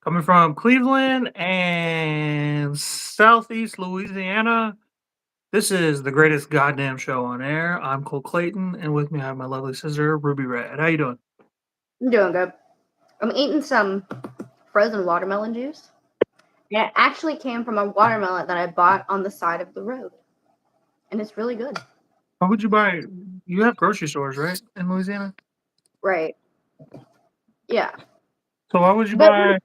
Coming from Cleveland and Southeast Louisiana, this is the greatest goddamn show on air. I'm Cole Clayton, and with me I have my lovely sister, Ruby Red. How you doing? I'm doing good. I'm eating some frozen watermelon juice. And it actually came from a watermelon that I bought on the side of the road. And it's really good. Why would you buy? You have grocery stores, right, in Louisiana? Right. Yeah. So why would you But buy?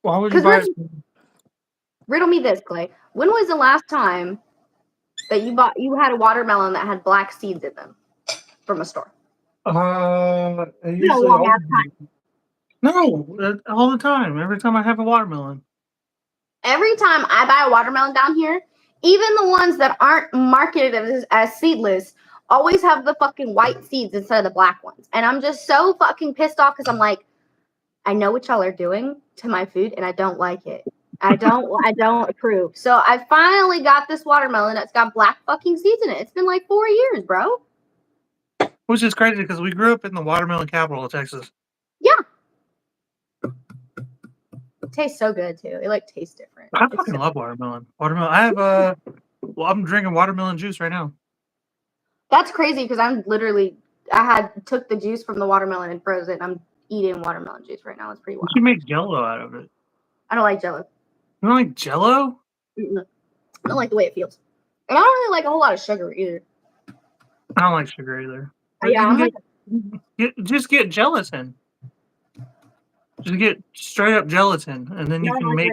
Why would you because buy? riddle me this, Clay. When was the last time that you had a watermelon that had black seeds in them from a store? Usually long all ass the time. No, all the time. Every time I have a watermelon. Every time I buy a watermelon down here, even the ones that aren't marketed as seedless always have the fucking white seeds instead of the black ones. And I'm just so fucking pissed off because I'm like, I know what y'all are doing to my food and I don't like it. I don't approve. So I finally got this watermelon that's got black fucking seeds in it. It's been like 4 years, bro. Which is crazy because we grew up in the watermelon capital of Texas. Yeah. It tastes so good too. It like tastes different. I fucking love watermelon. Watermelon. I have I'm drinking watermelon juice right now. That's crazy because I took the juice from the watermelon and froze it. And I'm eating watermelon juice right now. It's pretty wild. You make Jello out of it. I don't like Jello. You don't like Jello? I don't like the way it feels. And I don't really like a whole lot of sugar either. I don't like sugar either. But Yeah, just get gelatin. Just get straight up gelatin, and then you can make.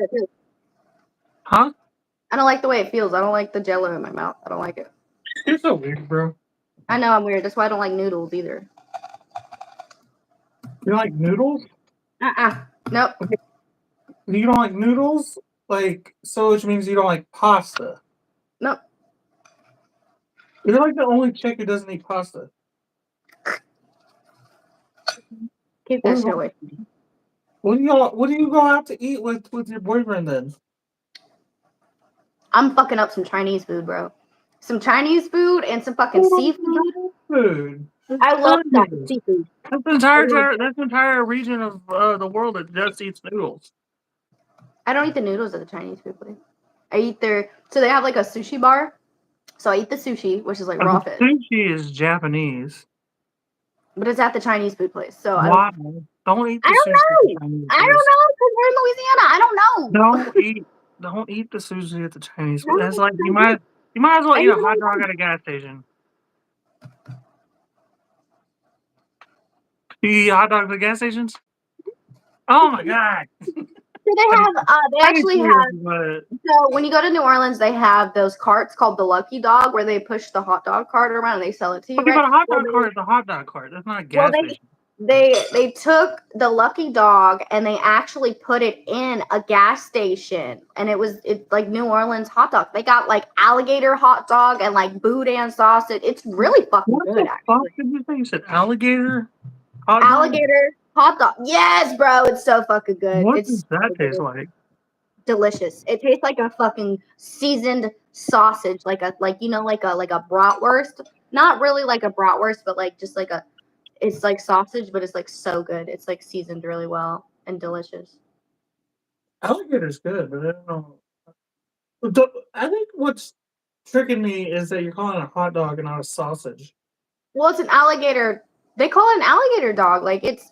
Huh? I don't like the way it feels. I don't like the Jello in my mouth. I don't like it. You're so weird, bro. I know I'm weird. That's why I don't like noodles either. You don't like noodles? Nope. Okay. You don't like noodles? Which means you don't like pasta. Nope. You're like the only chick who doesn't eat pasta. Keep that shit away. What do you go out to eat with your boyfriend then? I'm fucking up some Chinese food, bro. Some Chinese food and some fucking seafood. Food. I love that seafood. That's the entire region of the world that just eats noodles. I don't eat the noodles at the Chinese food place. I eat so they have like a sushi bar. So I eat the sushi, which is like raw fish. Sushi is Japanese. But it's at the Chinese food place. So why? Don't eat the sushi. I don't know because we're in Louisiana. I don't know. Don't eat the sushi at the Chinese food. That's like you might as well eat a hot dog at a gas station. You eat hot dogs at gas stations? Oh my god. So they actually have. So when you go to New Orleans, they have those carts called the Lucky Dog, where they push the hot dog cart around and they sell it to you. Okay, but a hot dog cart is a hot dog cart. That's not a gas station. They took the Lucky Dog and they actually put it in a gas station, and it's like New Orleans hot dog. They got like alligator hot dog and like boudin sausage. It's really fucking good. What did you say? You said alligator? Alligator hot dog. Yes, bro. It's so fucking good. What does that taste like? Delicious. It tastes like a fucking seasoned sausage, like a bratwurst. Not really like a bratwurst, but like just like it's like sausage, but it's like so good. It's like seasoned really well and delicious. Alligator's good, but I don't know. I think what's tricking me is that you're calling it a hot dog and not a sausage. Well, it's an alligator. They call it an alligator dog.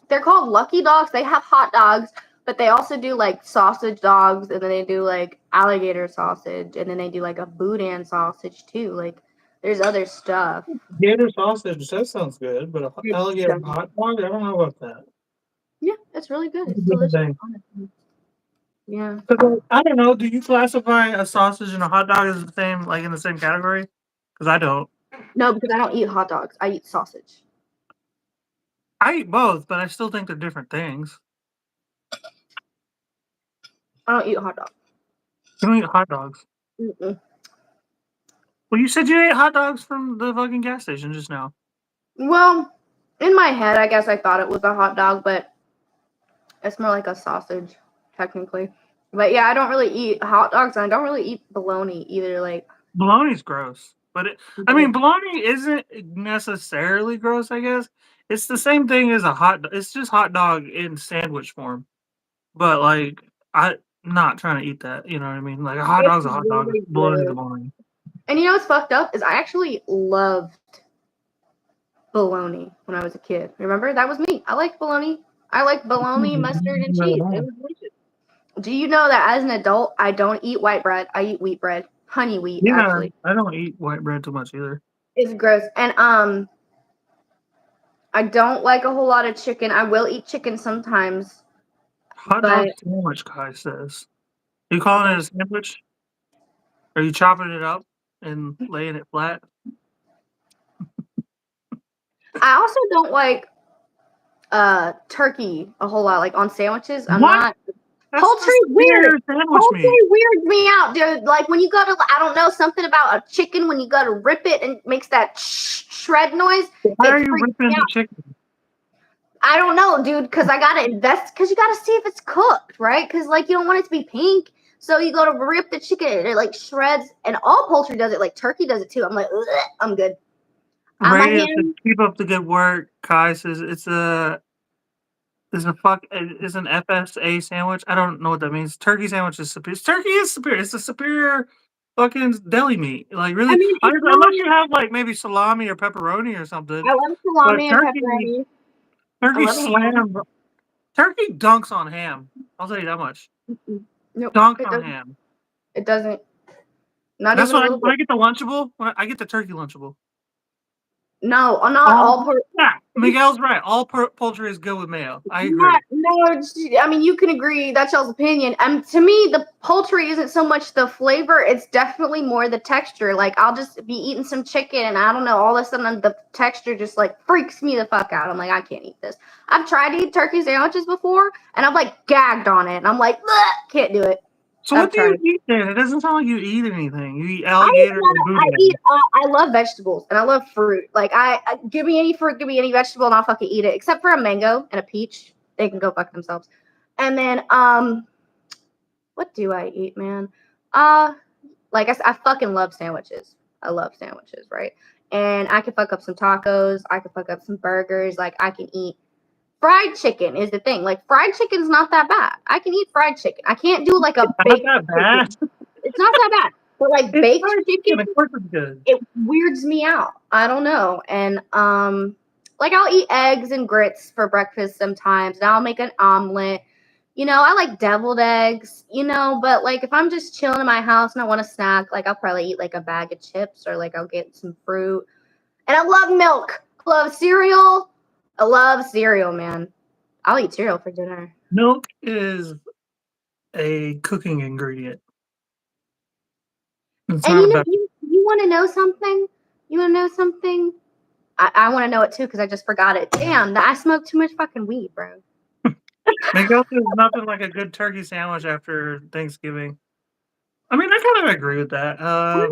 They're called Lucky Dogs. They have hot dogs, but they also do like sausage dogs, and then they do like alligator sausage, and then they do like a boudin sausage too. Like there's other stuff. Gator sausage, that sounds good, but an alligator hot dog, I don't know about that. Yeah, it's really good. It's delicious. Yeah. I don't know. Do you classify a sausage and a hot dog as the same, like in the same category? Because I don't. No, because I don't eat hot dogs. I eat sausage. I eat both, but I still think they're different things. I don't eat hot dogs. You don't eat hot dogs? Mm-mm. Well, you said you ate hot dogs from the fucking gas station just now. Well, in my head, I guess I thought it was a hot dog, but it's more like a sausage, technically. But yeah, I don't really eat hot dogs, and I don't really eat bologna either. Like bologna's gross, but bologna isn't necessarily gross. I guess it's the same thing as it's just hot dog in sandwich form. but like I'm not trying to eat that. You know what I mean? Like a hot dog's a hot dog. really Bologna's a good. bologna. And you know what's fucked up is I actually loved bologna when I was a kid. Remember? That was me. I liked bologna. I like bologna, mustard, and cheese. It was delicious. Do you know that as an adult, I don't eat white bread. I eat wheat bread. Honey wheat, Yeah, actually. I don't eat white bread too much either. It's gross. And I don't like a whole lot of chicken. I will eat chicken sometimes. Hot But- dog sandwich, Kai says. You calling it a sandwich? Are you chopping it up and laying it flat? I also don't like turkey a whole lot, like on sandwiches. I'm What? not. That's Poultry's the weird. superior sandwich Poultry meat. weirds me out, dude. Like when you go to, I don't know, something about a chicken when you go to rip it and it makes that shred noise. Why It are you freaks ripping me the out. chicken? I don't know, dude, because I gotta invest. Because you gotta see if it's cooked, right? Because like you don't want it to be pink, so you go to rip the chicken and it like shreds. And all poultry does it. Like turkey does it too. I'm like, ugh, I'm good. I'm a Radiant ham. to keep up the good work. Kai says it's an FSA sandwich. I don't know what that means. Turkey sandwich is superior. Turkey is superior. It's a superior fucking deli meat. Like really, I mean, it's unless you have like maybe salami or pepperoni or something. I love salami and turkey- pepperoni. Turkey love ham. slam. Turkey dunks on ham. I'll tell you that much. Nope, Dunks it on doesn't. ham. It doesn't. Not That's even a what little when I bit. get the Lunchable. When I get the turkey Lunchable. No, not all. Yeah, Miguel's right. All poultry is good with mayo. I agree. I mean, you can agree. That's y'all's opinion. To me, the poultry isn't so much the flavor. It's definitely more the texture. Like, I'll just be eating some chicken, and I don't know, all of a sudden, the texture just, like, freaks me the fuck out. I'm like, I can't eat this. I've tried to eat turkey sandwiches before, and I've, like, gagged on it. And I'm like, can't do it. So what do you eat then? It doesn't sound like you eat anything. You eat alligator I love vegetables and I love fruit. Like give me any fruit, give me any vegetable, and I'll fucking eat it. Except for a mango and a peach, they can go fuck themselves. And then what do I eat, man? Like I said, I fucking love sandwiches. I love sandwiches, right? And I can fuck up some tacos. I can fuck up some burgers. Like I can eat. Fried chicken is the thing. Like fried chicken's not that bad. I can eat fried chicken. I can't do like a baked not that bad. chicken. It's not that bad. But like baked chicken, of course it's good. It weirds me out. I don't know. And like I'll eat eggs and grits for breakfast sometimes. And I'll make an omelet. You know, I like deviled eggs, you know, but like if I'm just chilling in my house and I want a snack, like I'll probably eat like a bag of chips or like I'll get some fruit. And I love milk. I love cereal. I love cereal, man. I'll eat cereal for dinner. Milk is a cooking ingredient. And you know, you want to know something? You want to know something? I want to know it too because I just forgot it. Damn, I smoked too much fucking weed, bro. Miguel says nothing like a good turkey sandwich after Thanksgiving. I mean, I kind of agree with that. I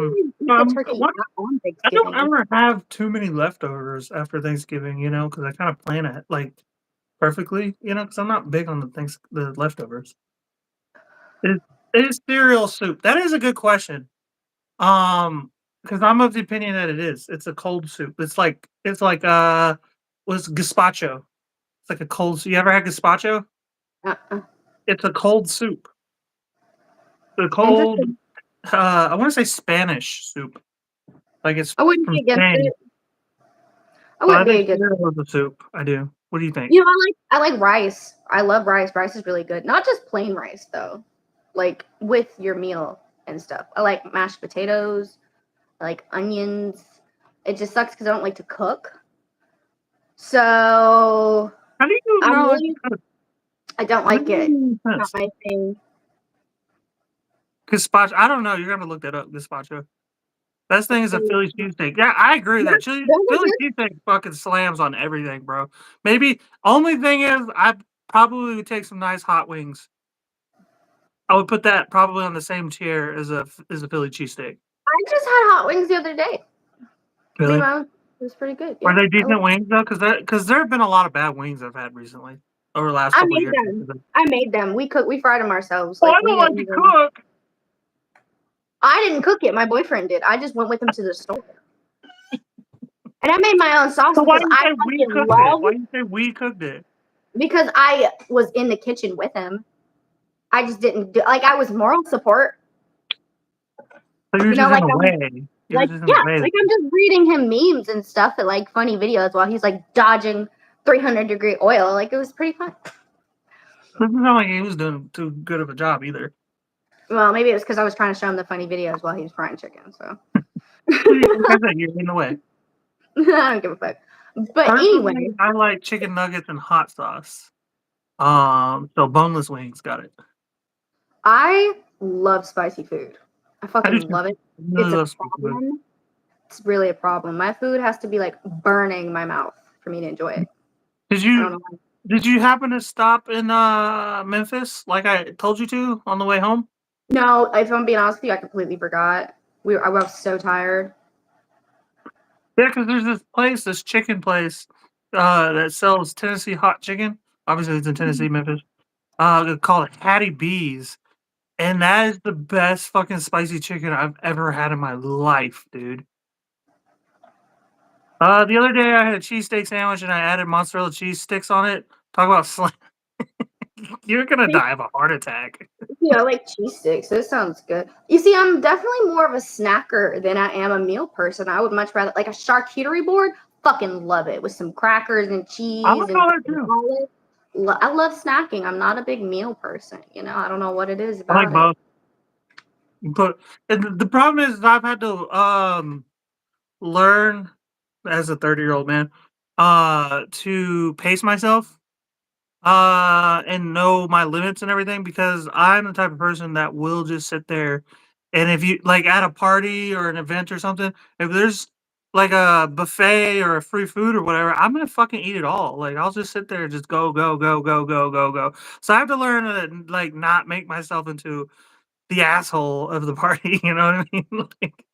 don't ever have too many leftovers after Thanksgiving, you know, because I kind of plan it like perfectly, you know, because I'm not big on the leftovers. It is cereal soup. That is a good question. Because I'm of the opinion that it is. It's a cold soup. It's like what's gazpacho? It's like a cold soup. You ever had gazpacho? It's a cold soup. The cold I want to say Spanish soup. Like it's I wouldn't be against it. I wouldn't be against the soup. I do. What do you think? You know, I like rice. I love rice. Rice is really good. Not just plain rice though. Like with your meal and stuff. I like mashed potatoes. I like onions. It just sucks because I don't like to cook. So how do you know? I don't like it. Not my thing. Gazpacho. I don't know. You're gonna look that up. Gazpacho. Best thing is a Philly cheesesteak. Yeah, I agree with that. Philly cheesesteak fucking slams on everything, bro. Maybe only thing is I probably would take some nice hot wings. I would put that probably on the same tier as a Philly cheesesteak. I just had hot wings the other day. Really? It was pretty good. Yeah. Are they decent wings though? Because there have been a lot of bad wings I've had recently over the last couple of years. I made them. We fried them ourselves. Like, I don't like to cook. I didn't cook it. My boyfriend did. I just went with him to the store. And I made my own sauce. So why do you say we cooked it? Because I was in the kitchen with him. I just didn't do like I was moral support. So you were You know, just in like the I was way. You were like just in yeah, the way. like I'm just reading him memes and stuff and like funny videos while he's like dodging 300-degree oil. Like it was pretty fun. Doesn't sound like he was doing too good of a job either. Well, maybe it was because I was trying to show him the funny videos while he was frying chicken. So Like I said, you're in the way. I don't give a fuck. But anyway, Personally, I like chicken nuggets and hot sauce. So boneless wings, got it. I love spicy food. I I do fucking too. love it. I really It's a love spicy food. problem. It's really a problem. My food has to be like burning my mouth for me to enjoy it. Did I don't you know why. did you happen to stop in Memphis like I told you to on the way home? No, if I'm being honest with you, I completely forgot. I was so tired. Yeah, because there's this place, this chicken place, that sells Tennessee hot chicken. Obviously, it's in Tennessee, Memphis. Called Hattie B's, and that is the best fucking spicy chicken I've ever had in my life, dude. The other day I had a cheesesteak sandwich and I added mozzarella cheese sticks on it. Talk about you're gonna die of a heart attack. Yeah, I like cheese sticks. This sounds good. You see, I'm definitely more of a snacker than I am a meal person. I would much rather like a charcuterie board. Fucking love it with some crackers and I cheese like and all that fucking too. olives. I love snacking. I'm not a big meal person. You know, I don't know what it is I like about it. both, but and the problem is I've had to learn as a 30-year-old man to pace myself and know my limits and everything because I'm the type of person that will just sit there and if you like at a party or an event or something, if there's like a buffet or a free food or whatever, I'm gonna fucking eat it all. Like I'll just sit there and just go, go, go, go, go, go, go. So I have to learn to like not make myself into the asshole of the party, you know what I mean? Like,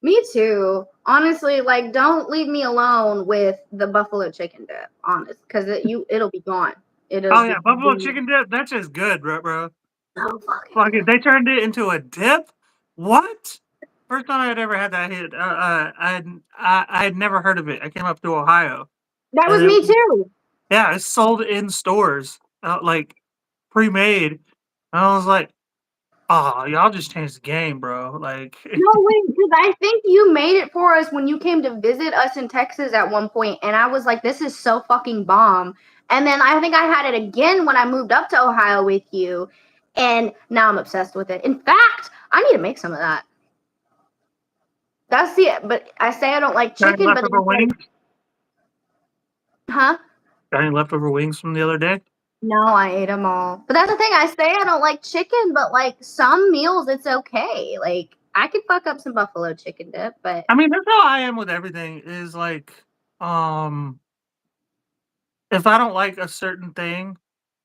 Me too. Honestly, like don't leave me alone with the buffalo chicken dip. Honest, because it'll be gone. It'll oh yeah, be buffalo chicken dip, that's just good, bro. so fucking Fuck it, good. they turned it into a dip? What? First time I'd ever had that hit, I had never heard of it. I came up to Ohio, That and was it me too. yeah, it's sold in stores, like, pre-made, and I was like, "Oh, y'all just changed the game, bro." Like, No, wait, because I think you made it for us when you came to visit us in Texas at one point, and I was like, "This is so fucking bomb." And then I think I had it again when I moved up to Ohio with you, and now I'm obsessed with it. In fact, I need to make some of that. That's it. But I say I don't like got any chicken, but then leftover it's like, wings? huh? Got any leftover wings from the other day? No, I ate them all. But that's the thing. I say I don't like chicken, but like some meals, it's okay. Like I could fuck up some buffalo chicken dip, but I mean, that's how I am with everything is, like, um, if I don't like a certain thing,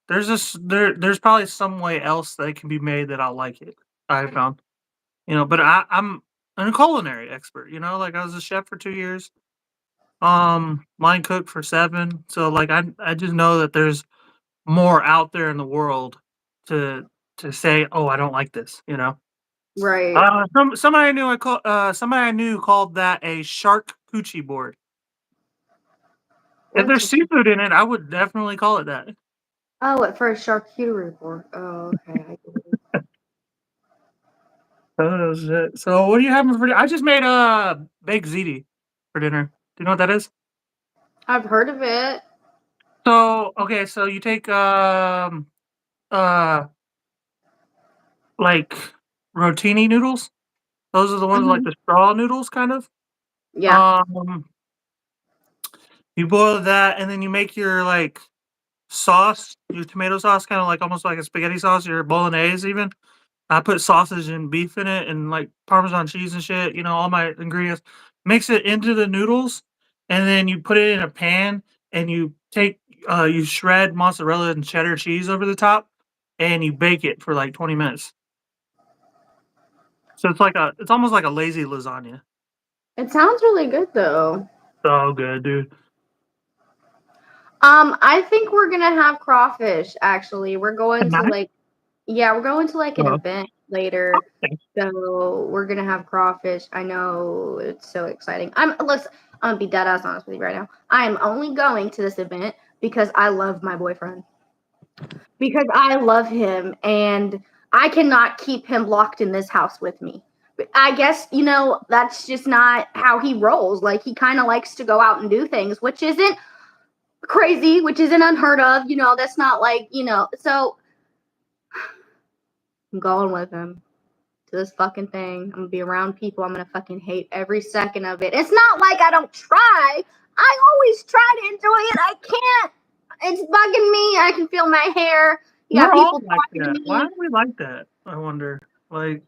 there's probably some way else that it can be made that I'll like it, I found. But I'm a culinary expert, like I was a chef for 2 years, line cook for 7, so, like, I just know that there's more out there in the world to say, "Oh, I don't like this," you know? right. Somebody I knew called that a shark coochie board. If there's What's seafood in it, I would definitely call it that. Oh, at first charcuterie board. Oh, okay. I get it. Oh, shit. So what are you having for dinner? I just made, baked ziti for dinner. Do you know what that is? I've heard of it. So, okay, so you take, uh, like, rotini noodles? Those are the ones like Hmm. the straw noodles, kind of? Yeah. Um, you boil that, and then you make your, like, sauce, your tomato sauce, kinda like almost like a spaghetti sauce, your bolognese even. I put sausage and beef in it and, like, Parmesan cheese and shit, all my ingredients. Mix it into the noodles, and then you put it in a pan, and you shred mozzarella and cheddar cheese over the top, and you bake it for, like, 20 minutes. So it's almost like a lazy lasagna. It sounds really good though. So good, dude. I think we're gonna have crawfish actually. We're going to Tonight? like yeah, we're going to like an Oh, event later. okay. So we're gonna have crawfish. I know it's so exciting. Listen, I'm gonna be dead ass honest with you right now. I am only going to this event because I love my boyfriend. because I love him and I cannot keep him locked in this house with me. But I guess, that's just not how he rolls. Like, he kind of likes to go out and do things, which isn't crazy, which isn't unheard of. That's not like, so I'm going with him to this fucking thing. I'm gonna be around people. I'm gonna fucking hate every second of it. It's not like I don't try. I always try to enjoy it. I can't. It's bugging me. I can feel my hair. You got We're all people like talking to that. Why me. are we like that? I wonder. Like,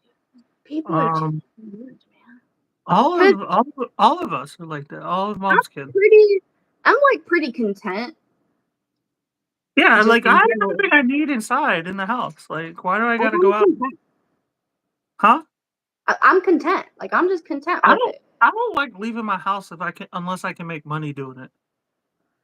People are just um, weird, man. all 'Cause of all of us are like that. All of I'm mom's kids. I'm like pretty content. Yeah, Just like I in have general. everything I need inside in the house. Like, why do I Like, gotta go out? Huh? I'm content. Like, I'm just content I with don't. it. I don't like leaving my house if I can, unless I can make money doing it.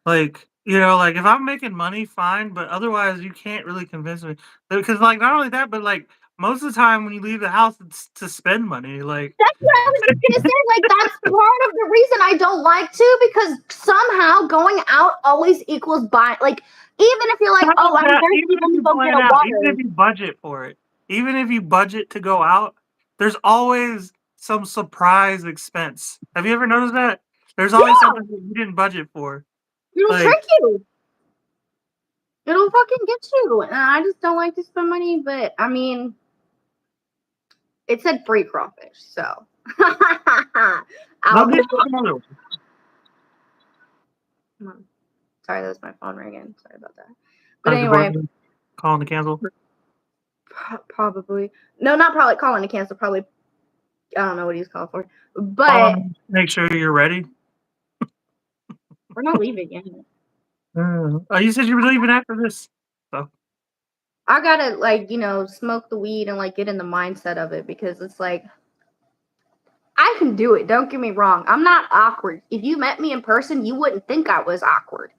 Like, like if I'm making money, fine, but otherwise you can't really convince me. Because like not only that, but like most of the time when you leave the house, it's to spend money. Like, That's what I was just gonna say. Like, that's part of the reason I don't like to, because somehow going out always equals buy. Like, even if you're like, not oh, only I'm that, thirsty, even if let me you're go get going a out, even if water. you budget for it, even if you budget to go out, there's always some surprise expense. Have you ever noticed that? There's always Yeah, something that you didn't budget for. it'll Like, trick you. It'll fucking get you. And I just don't like to spend money. But I mean, it said free crawfish, so they'll I'll get just. you another Sorry, that was my phone ringing. Sorry about that. But one. Your anyway, boyfriend calling to cancel. probably no, not probably calling to cancel. Probably I don't know what he's calling for, but Calling, make sure you're ready. we're not leaving yet. Oh, you said you were leaving after this. So I gotta like smoke the weed and like get in the mindset of it, because it's like I can do it. Don't get me wrong. I'm not awkward. If you met me in person, you wouldn't think I was awkward.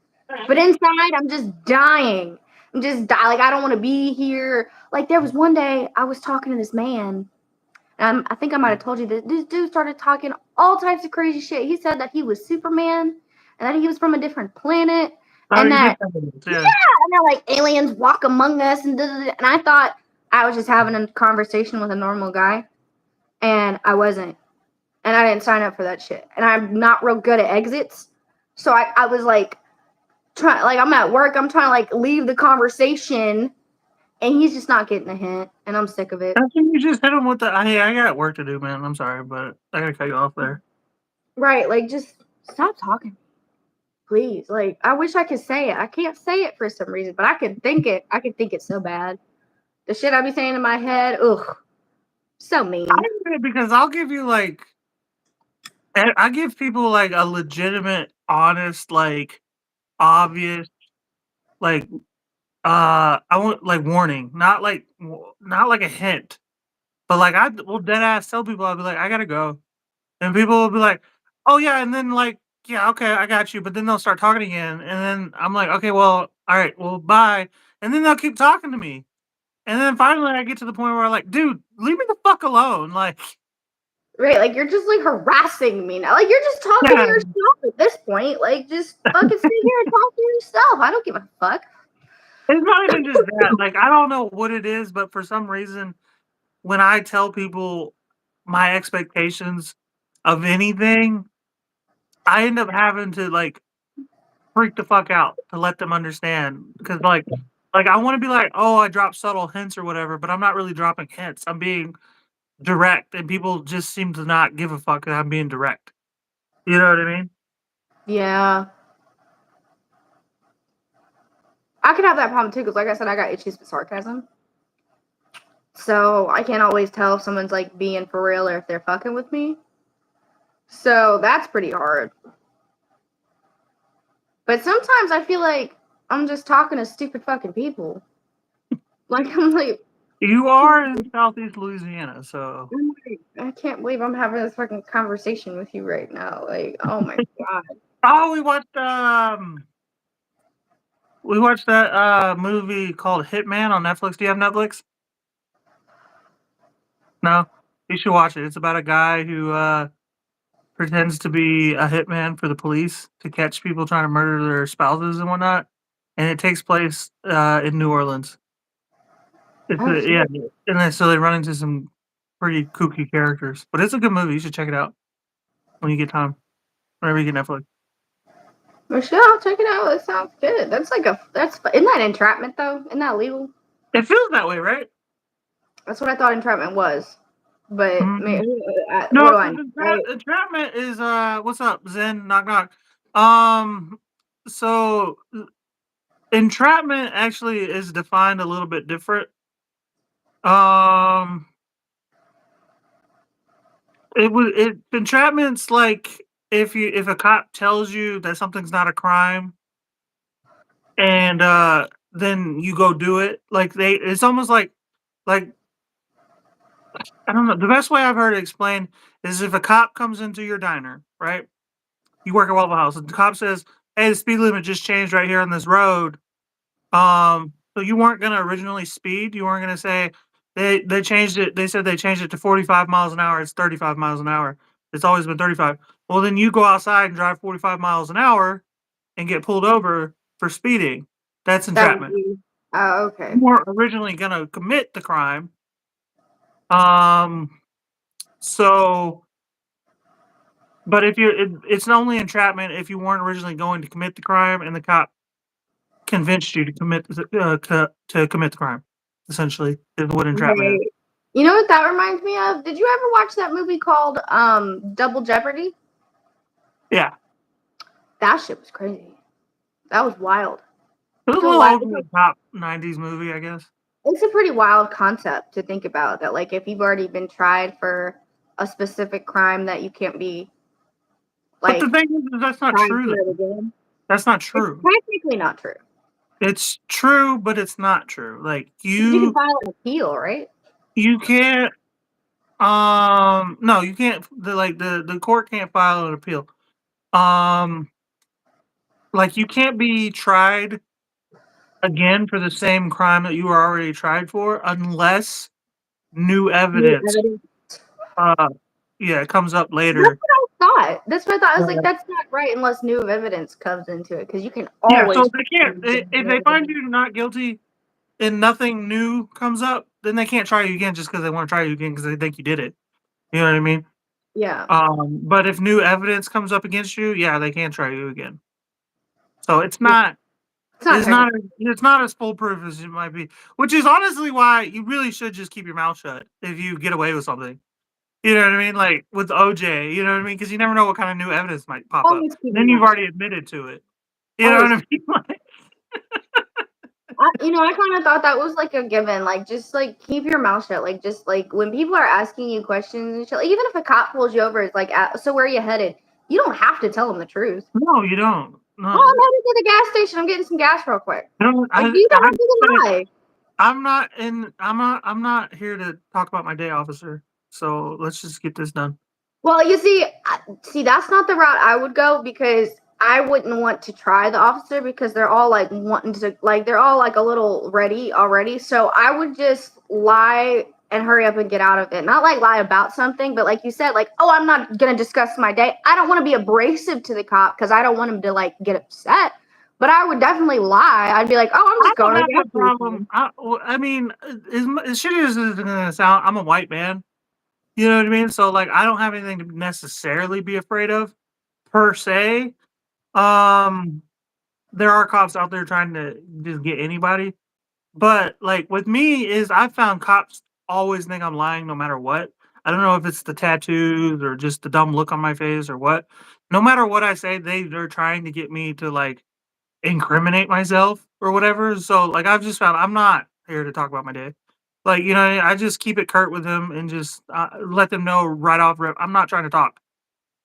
But inside, I'm just dying. Like I don't want to be here. Like there was one day I was talking to this man. And I think I might have told you that this dude started talking all types of crazy shit. He said that he was Superman and that he was from a different planet oh, and you did that tell me this, yeah, yeah. and that like aliens walk among us and and I thought I was just having a conversation with a normal guy, and I wasn't, and I didn't sign up for that shit, and I'm not real good at exits, so I was like trying, like I'm at work, I'm trying to like leave the conversation, and he's just not getting the hint, and I'm sick of it. I think you just hit him with the. Hey, I got work to do, man. I'm sorry, but I gotta cut you off there. Right, like just stop talking. Please, like I wish I could say it. I can't say it for some reason, but I can think it. I can think it so bad. The shit I be saying in my head, ugh, so mean. I get it because I'll give you like, I give people like a legitimate, honest, like obvious, like I want like warning, not like a hint, but like I will dead ass tell people I'll be like I gotta go, and people will be like, oh yeah, and then like yeah okay I got you, but then they'll start talking again, and then I'm like okay well all right well bye, and then they'll keep talking to me. And then finally, I get to the point where I'm like, "Dude, leave me the fuck alone!" Like, Right, like you're just like harassing me now. Like you're just talking to yeah, yourself at this point. Like just fucking sit here and talk to yourself. I don't give a fuck. it's not even just that. Like, I don't know what it is, but for some reason, when I tell people my expectations of anything, I end up having to like freak the fuck out to let them understand. Because like I want to be like, "Oh, I drop subtle hints or whatever," but I'm not really dropping hints. I'm being direct, and people just seem to not give a fuck that I'm being direct. You know what I mean? Yeah, I could have that problem too, because like I said, I got issues with sarcasm. So I can't always tell if someone's like being for real or if they're fucking with me. So that's pretty hard. But sometimes I feel like I'm just talking to stupid fucking people. Like I'm like, You are in Southeast Louisiana, so I can't believe I'm having this fucking conversation with you right now. Like, oh my god. oh, we watched that movie called Hitman on Netflix. Do you have Netflix? No, you should watch it. It's about a guy who pretends to be a hitman for the police to catch people trying to murder their spouses and whatnot. and it takes place in New Orleans. Oh, shit. Yeah, and then so they run into some pretty kooky characters, but it's a good movie. You should check it out when you get time, whenever you get Netflix. Well, shit, I'll check it out. That sounds good. Isn't that entrapment though? Isn't that legal? It feels that way, right? That's what I thought entrapment was. But Mhm. what No, do I know? Right? entrapment is what's up, Zen? Knock knock. So entrapment actually is defined a little bit different. Um, entrapment's like if a cop tells you that something's not a crime, and then you go do it. It's almost like I don't know. The best way I've heard it explained is if a cop comes into your diner, right? You work at Waffle House, and the cop says, "Hey, the speed limit just changed right here on this road." So you weren't gonna originally speed. You weren't gonna say they changed it. They said they changed it to 45 miles an hour. It's 35 miles an hour. It's always been 35. Well, then you go outside and drive 45 miles an hour and get pulled over for speeding. That's That would entrapment. be. Oh, okay. You weren't originally gonna commit the crime. Um, so but if it's only entrapment if you weren't originally going to commit the crime and the cop convinced you to commit the crime. Essentially, is what entrapment is. Right. You know what that reminds me of? Did you ever watch that movie called Double Jeopardy? Yeah, That shit was crazy. That was wild. it was a So little wild. over the top '90s movie, I guess. It's a pretty wild concept to think about. That like if you've already been tried for a specific crime, that you can't be But the like thing is that's not trying true. for it Though. again. That's not It's true. technically not true. It's true, but it's not true. Like You can file an appeal, right? you can't. No, you can't. The court can't file an appeal. Um, like you can't be tried again for the same crime that you were already tried for unless new New evidence, evidence. uh, yeah, it comes up That's later. what I thought. That's what I thought. I was like, Uh, that's not right unless new evidence comes into it, because you can yeah, so always. they can't if they find you not guilty and nothing new comes up, then they can't try you again just because they want to try you again because they think you did it. You know what I mean? Yeah. But if new evidence comes up against you, yeah, they can try you again. So It's not technically. it's not as foolproof as it might be, which is honestly why you really should just keep your mouth shut if you get away with something. You know what I mean? Like with OJ, you know what I mean? Because you never know what kind of new evidence might pop up. Always keep And then your you've mouth already shut. admitted to it. You know what Always. I mean? Like, I kind of thought that was like a given. Like, just like keep your mouth shut. Like, just like when people are asking you questions and shit, like, even if a cop pulls you over, it's like, so where are you headed? You don't have to tell them the truth. no, you don't. Oh, No, I'm headed to the gas station. I'm getting some gas real quick. I don't. Like, you don't I have to deny. I'm not here to talk about my day, officer. So let's just get this done. Well, you see, that's not the route I would go, because I wouldn't want to try the officer, because they're all like wanting to, like, they're all like a little ready already. So I would just lie and hurry up and get out of it. Not like lie about something, but like you said, like, oh, I'm not going to discuss my day. I don't want to be abrasive to the cop because I don't want him to like get upset. But I would definitely lie. I'd be like, oh, I'm I just don't going to have the gas a station. problem. I mean, as shitty as it's gonna sound, I'm a white man. You know what I mean? So like, I don't have anything to necessarily be afraid of, per se. Um, there are cops out there trying to just get anybody, but like with me is I found cops always think I'm lying no matter what. I don't know if it's the tattoos or just the dumb look on my face or what. No matter what I say, they're trying to get me to like incriminate myself or whatever. So like I've just found I'm not here to talk about my day. Like, you know, I just keep it curt with them and just let them know right off rip. I'm not trying to talk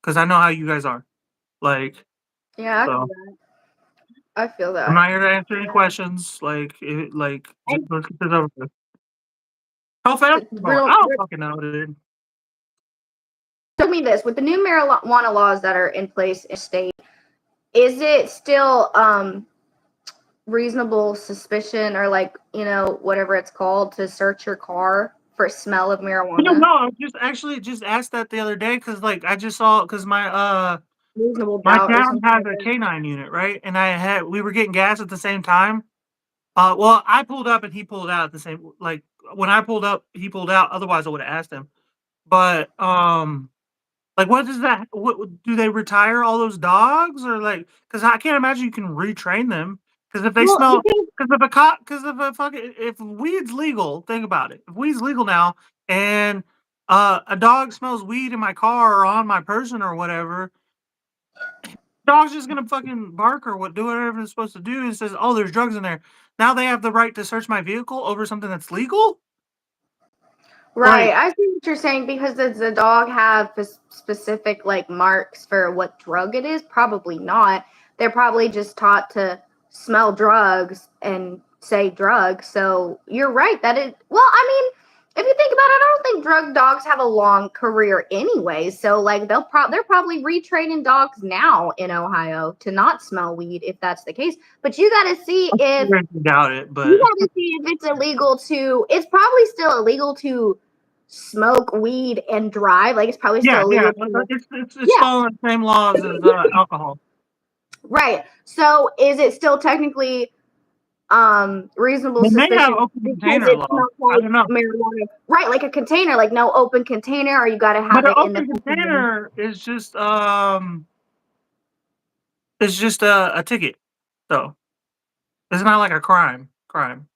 because I know how you guys are. Like, Yeah, so I feel I'm that. not here to answer any questions. Just And let's get this over with. How fast? I real, don't fucking know, dude. tell me this: with the new marijuana laws that are in place in state, is it still reasonable suspicion, or like, whatever it's called, to search your car for smell of I don't marijuana? know. I just actually just asked that the other day because like I just saw because my reasonable My doubt or dad something has like a that. canine unit, right? And we were getting gas at the same time. Well, I pulled up and he pulled out at the same. Like when I pulled up, he pulled out. Otherwise, I would have asked him. But like, what does that? What do they retire all those dogs or like? Because I can't imagine you can retrain them. Because if they Well, smell, because because if a fucking if weed's legal, think about it. If weed's legal now, and a dog smells weed in my car or on my person or whatever, dog's just gonna fucking bark or do whatever it's supposed to do and says, "Oh, there's drugs in there." Now they have the right to search my vehicle over something that's legal. right, Like, I see what you're saying. Because does the dog have specific like marks for what drug it is? Probably not. They're probably just taught to smell drugs and say drugs. So you're right that it. Well, I mean, if you think about it, I don't think drug dogs have a long career anyway. So like they're probably retraining dogs now in Ohio to not smell weed if that's the case. But you got to see I if doubt it, you but got to see if it's illegal to. It's probably still illegal to smoke weed and drive. Like it's probably yeah, still yeah, illegal to. it's Yeah, following the same laws as alcohol. right. So is it still technically reasonable They may have suspicion open because container it law. smells I like don't know, marijuana? Right, like a container, like no open container, or you got to but have an it in the open fucking. container is just it's just a ticket. So it's not like a crime. Crime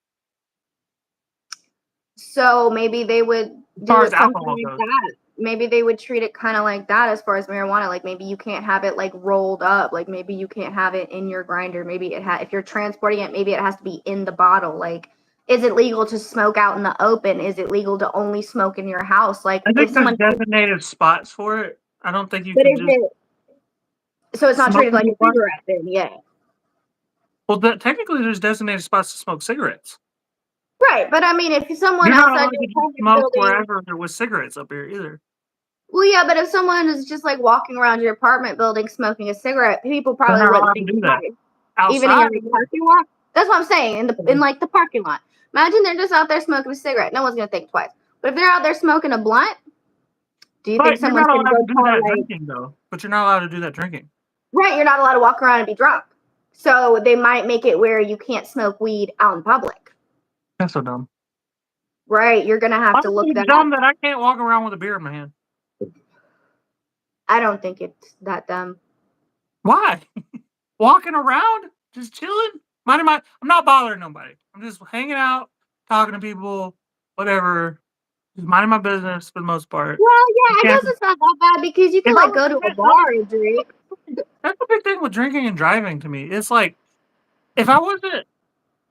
So maybe they would as do far as it something alcohol like goes. that. Maybe they would treat it kind of like that as far as marijuana. Like maybe you can't have it like rolled up. Like maybe you can't have it in your grinder. Maybe if you're transporting it, maybe it has to be in the bottle. Like, is it legal to smoke out in the open? Is it legal to only smoke in your house? Like I if think there's someone, designated spots for it. I don't think you but can is just it so it's not smoke treated in like the a blunt. cigarette then? Yeah. Well, technically, there's designated spots to smoke cigarettes. Right, but I mean, if someone You're not outside allowed your to just apartment smoke building. wherever there was cigarettes up here either. Well, yeah, but if someone is just like walking around your apartment building smoking a cigarette, people They're probably not wouldn't allowed to think do that. twice. Even in Outside, your parking lot. That's what I'm saying. In like the parking lot. Imagine they're just out there smoking a cigarette. No one's gonna think twice. But if they're out there smoking a blunt, do you think but you're someone's not gonna allowed go to do tell that like, drinking though. But you're not allowed to do that drinking. right? You're not allowed to walk around and be drunk. So they might make it where you can't smoke weed out in public. That's so dumb. Right? You're gonna have I'm to so look that up. dumb that I can't walk around with a beer in my hand. I don't think it's that dumb. Why? Walking around, just chilling. I'm not bothering nobody. I'm just hanging out, talking to people, whatever. Just minding my business for the most part. Well, yeah, You I can't. guess it's not that bad because you If can I like was go to to a get, bar and drink. that's the big thing with drinking and driving to me. It's like if I wasn't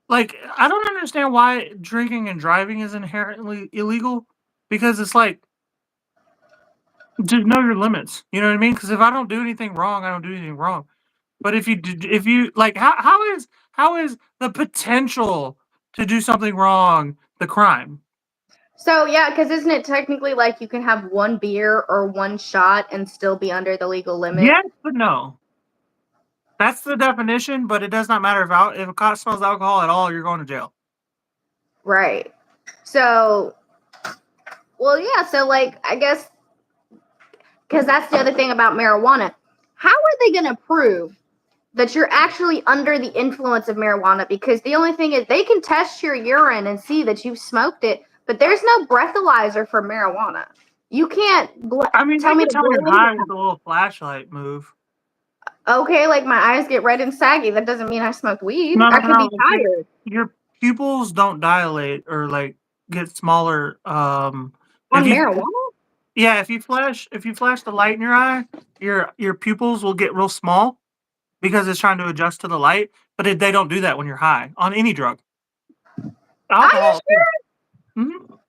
like I don't understand why drinking and driving is inherently illegal because it's like just know your limits. You know what I mean? Because if I don't do anything wrong, I don't do anything wrong. But if you like, how is the potential to do something wrong the crime? So yeah, because isn't it technically like you can have one beer or one shot and still be under the legal limit? Yes, but no. That's the definition, but it does not matter if a cop smells alcohol at all, you're going to jail. Right. So, well, yeah. So like, I guess because that's the other thing about marijuana. How are they going to prove that you're actually under the influence of marijuana? Because the only thing is they can test your urine and see that you've smoked it, but there's no breathalyzer for marijuana. You can't I mean, tell they me can to tell you're blow high it. with a little flashlight move. Okay, like my eyes get red and saggy. That doesn't mean I smoked weed. No, no, I could no. be tired. Your pupils don't dilate or like get smaller. If On you marijuana? yeah, if you flash the light in your eye, your pupils will get real small because it's trying to adjust to the light. But they don't do that when you're high on any drug. Are you Alcohol too. sure? Mhm.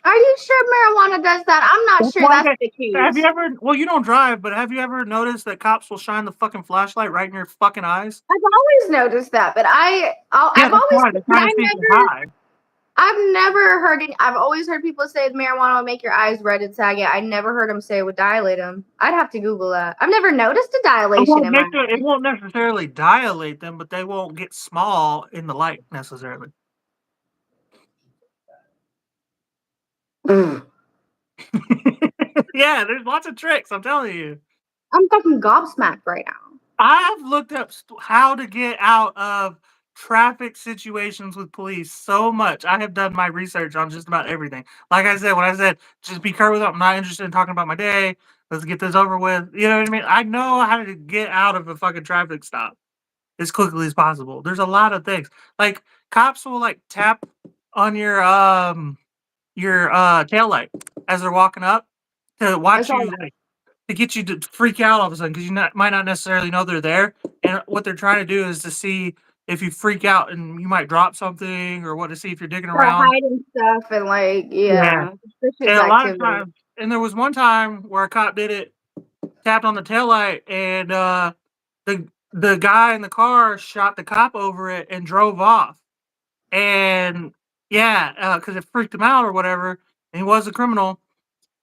Are you sure marijuana does that? I'm not That's sure why that's the have you case. ever well, you don't drive, but have you ever noticed that cops will shine the fucking flashlight right in your fucking eyes? I've always noticed that, but Yeah, I've that's always why they're trying to see if you're high. I've never heard it. I've always heard people say marijuana will make your eyes red and saggy. I never heard them say it would dilate them. I'd have to Google that. I've never noticed a dilation in my It eyes. won't necessarily dilate them, but they won't get small in the light necessarily. Yeah, there's lots of tricks. I'm telling you. I'm fucking gobsmacked right now. I've looked up how to get out of traffic situations with police so much. I have done my research on just about everything. Like I said, when I said just be careful, I'm not interested in talking about my day. Let's get this over with. You know what I mean? I know how to get out of a fucking traffic stop as quickly as possible. There's a lot of things. Like cops will like tap on your tail light as they're walking up to watch That's all. you like to get you to freak out all of a sudden because might not necessarily know they're there. And what they're trying to do is to see if you freak out and you might drop something or what to see if you're digging Start around. hiding stuff and like, Yeah. yeah, suspicious And a lot of activity. times, and there was one time where a cop did it, tapped on the taillight, and the guy in the car shot the cop over it and drove off. And yeah, because it freaked him out or whatever, and he was a criminal.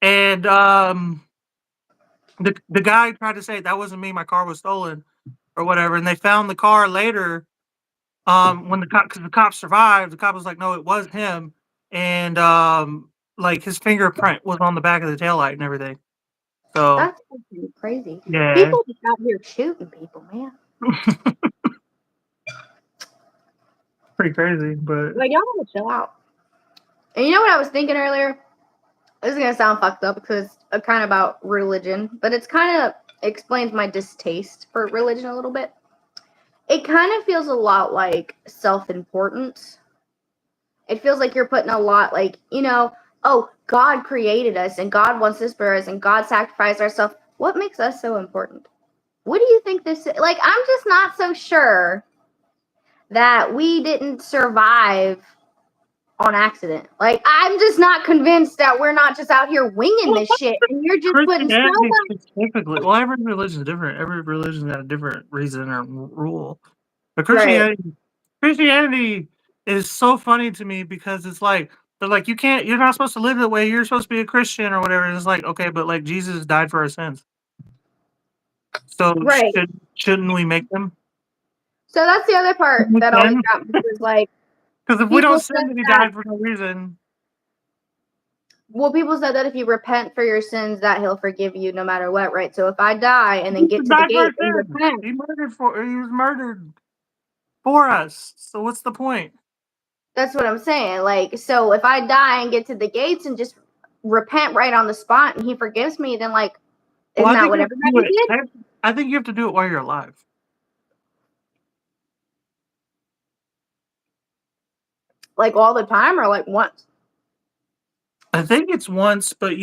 And the guy tried to say that wasn't me, my car was stolen or whatever, and they found the car later. When because the cop survived, the cop was like, no, it was him, and like his fingerprint was on the back of the taillight and everything. So That's fucking crazy. yeah, People just out here shooting people, man. pretty crazy, but Like, y'all want to chill out. And you know what I was thinking earlier? This is gonna sound fucked up because it's kind of about religion, but it's kind of explains my distaste for religion a little bit. It kind of feels a lot like self-importance. It feels like you're putting a lot, like, oh, God created us and God wants this for us and God sacrificed ourselves. What makes us so important? What do you think this is? Like, I'm just not so sure that we didn't survive on accident. Like, I'm just not convinced that we're not just out here winging this shit and you're just putting so Christianity much. specifically. Well, every religion is different. Every religion got a different reason or rule. But Right. Christianity is so funny to me because it's like they're like you're not supposed to live that way. You're supposed to be a Christian or whatever. And it's like okay, but like Jesus died for our sins, so Right. shouldn't we make them? So that's the other part that always got me was like, Because if we don't people said sin, then he that, died for no reason. well, people said that if you repent for your sins, that he'll forgive you no matter what, right? So if I die and then get to the Died for our gate and sins. repent, He was murdered for us. So what's the point? that's what I'm saying. Like, so if I die and get to the gates and just repent right on the spot and he forgives me, then like, isn't that what everybody did? I think you have to do it while you're alive. Like all the time or like once? I think it's once, but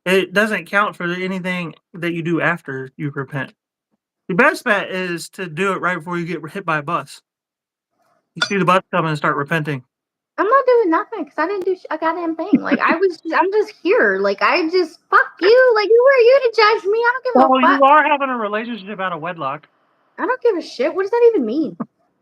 it doesn't count for anything that you do after you repent. The best bet is to do it right before you get hit by a bus. You see the bus coming and start repenting. I'm not doing nothing because I didn't do a goddamn thing. Like I'm just here. Like I just fuck you. Like who are you to judge me? I don't give Well, a fuck. you are having a relationship out of wedlock. I don't give a shit. What does that even mean?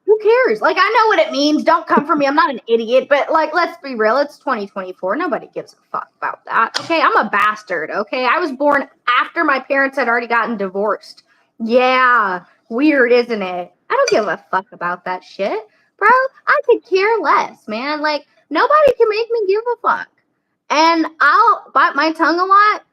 Who cares? Like I know what it means. Don't come for me. I'm not an idiot. But like, let's be real. It's 2024. Nobody gives a fuck about that. Okay, I'm a bastard. Okay, I was born after my parents had already gotten divorced. Yeah, weird, isn't it? I don't give a fuck about that shit. Bro, I could care less, man. Like, nobody can make me give a fuck. And I'll bite my tongue a lot,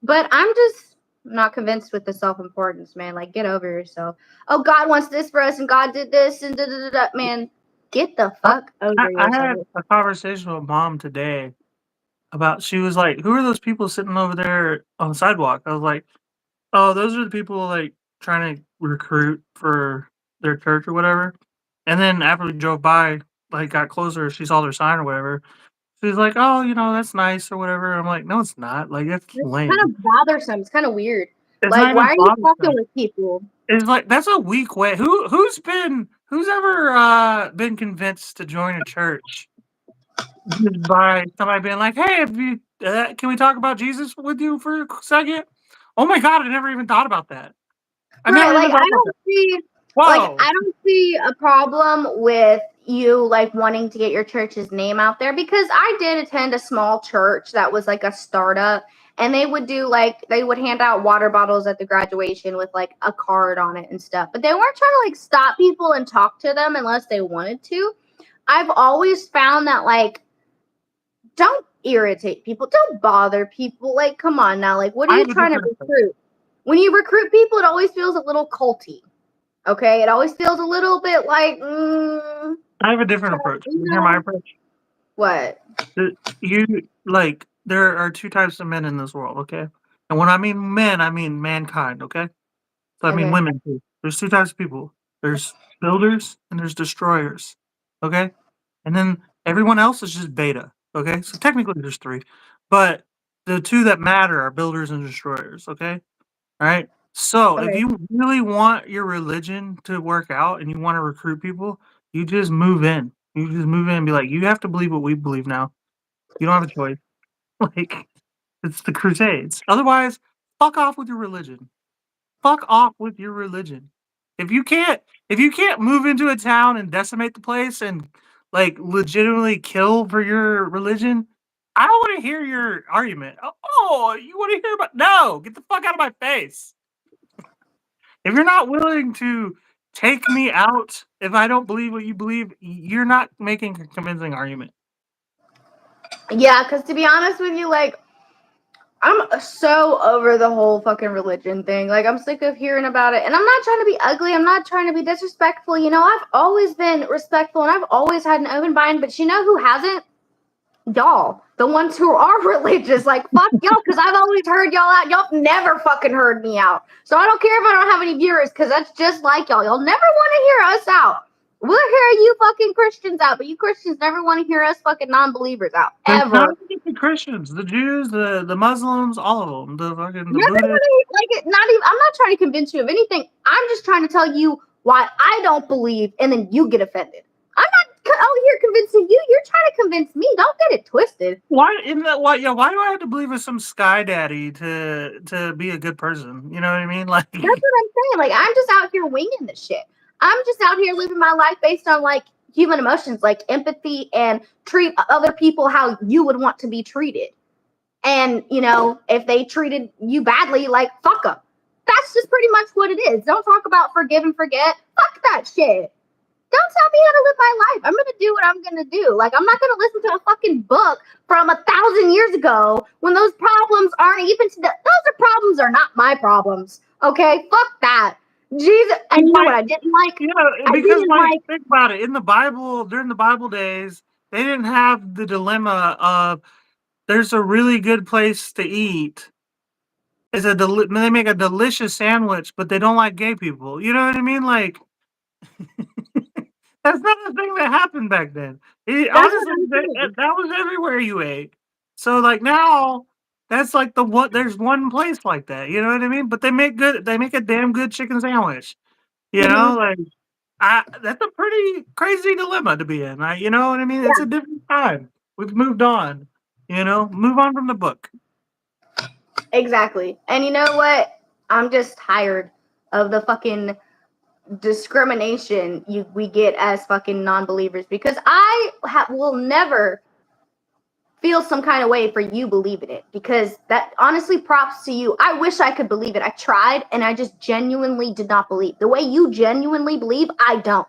but I'm just not convinced with the self-importance, man. Like, get over yourself. Oh, God wants this for us, and God did this, and da-da-da-da. Man, get the fuck over I had yourself. a conversation with mom today about, she was like, who are those people sitting over there on the sidewalk? I was like, oh, those are the people like trying to recruit for their church or whatever. And then after we drove by, like got closer, she saw their sign or whatever. She's like, "Oh, that's nice or whatever." I'm like, "No, it's not. Like, that's It's kind lame. of bothersome. It's kind of weird. It's not Like, even why are you fucking bothersome. with people? It's like that's a weak way. Who's ever been convinced to join a church by somebody being like, "Hey, can we talk about Jesus with you for a second?" Oh my god, I never even thought about that. I Right, never even like thought about that. Whoa. I don't see a problem with you like wanting to get your church's name out there because I did attend a small church that was like a startup and they would hand out water bottles at the graduation with like a card on it and stuff. But they weren't trying to like stop people and talk to them unless they wanted to. I've always found that like don't irritate people. Don't bother people. Like, come on now. Like, what are I you have a trying to different approach. recruit? When you recruit people, it always feels a little culty. Okay, it always feels a little bit like, I have a different approach. you You hear my know approach? what? You like there are two types of men in this world, okay? And when I mean men, I mean mankind, okay? So I mean Okay, women too. There's two types of people. There's builders and there's destroyers. Okay? And then everyone else is just beta. Okay? So technically there's three. But the two that matter are builders and destroyers, okay? All right? So if okay. you really want your religion to work out and you want to recruit people, you just move in. You just move in and be like, you have to believe what we believe now. You don't have a choice. Like it's the Crusades. Otherwise, fuck off with your religion. Fuck off with your religion. If you can't move into a town and decimate the place and like legitimately kill for your religion, I don't want to hear your argument. Oh, you want to hear about no, get the fuck out of my face. If you're not willing to take me out if I don't believe what you believe, you're not making a convincing argument. Yeah, because to be honest with you, like, I'm so over the whole fucking religion thing. Like, I'm sick of hearing about it. And I'm not trying to be ugly. I'm not trying to be disrespectful. You know, I've always been respectful and I've always had an open mind. But you know who hasn't? Y'all. The ones who are religious. Like, fuck y'all, because I've always heard y'all out. Y'all never fucking heard me out. So I don't care if I don't have any viewers, because that's just like y'all. Y'all never want to hear us out. We'll hear you fucking Christians out, but you Christians never want to hear us fucking non-believers out. It's not Ever. just the Christians, the Jews, the Muslims, all of them, the fucking the Never Buddhists. want to like it. Not even. I'm not trying to convince you of anything. I'm just trying to tell you why I don't believe, and then you get offended. I'm not out here convincing you. You're trying to convince me. Don't get it twisted. Why in that? Why? Yeah. Why do I have to believe in some sky daddy to be a good person? You know what I mean? Like, That's what I'm saying. Like, I'm just out here winging this shit. I'm just out here living my life based on like human emotions, like empathy, and treat other people how you would want to be treated. And you know, if they treated you badly, like fuck them. That's just pretty much what it is. Don't talk about forgive and forget. Fuck that shit. Don't tell me how to live my life. I'm gonna do what I'm gonna do. Like, I'm not gonna listen to a fucking book from 1,000 years ago when those problems aren't even those problems are not my problems. Okay, fuck that. Jesus, and you know what like, I didn't like? I because didn't like, like. think about it. In the Bible, during the Bible days, they didn't have the dilemma of there's a really good place to eat. They make a delicious sandwich, but they don't like gay people. You know what I mean? Like, that's not a thing that happened back then. That's what Honestly, I'm saying. that was everywhere you ate. So like now, that's like the what. There's one place like that. You know what I mean? But they make good. They make a damn good chicken sandwich. You know, Hmm. like that's a pretty crazy dilemma to be in. You know what I mean? It's a different time. We've moved on. You know, move on from the book. Exactly. And you know what? I'm just tired of the fucking discrimination we get as fucking non-believers, because I will never feel some kind of way for you believing it, because that honestly, props to you. I wish I could believe it. I tried and I just genuinely did not believe the way you genuinely believe. I don't.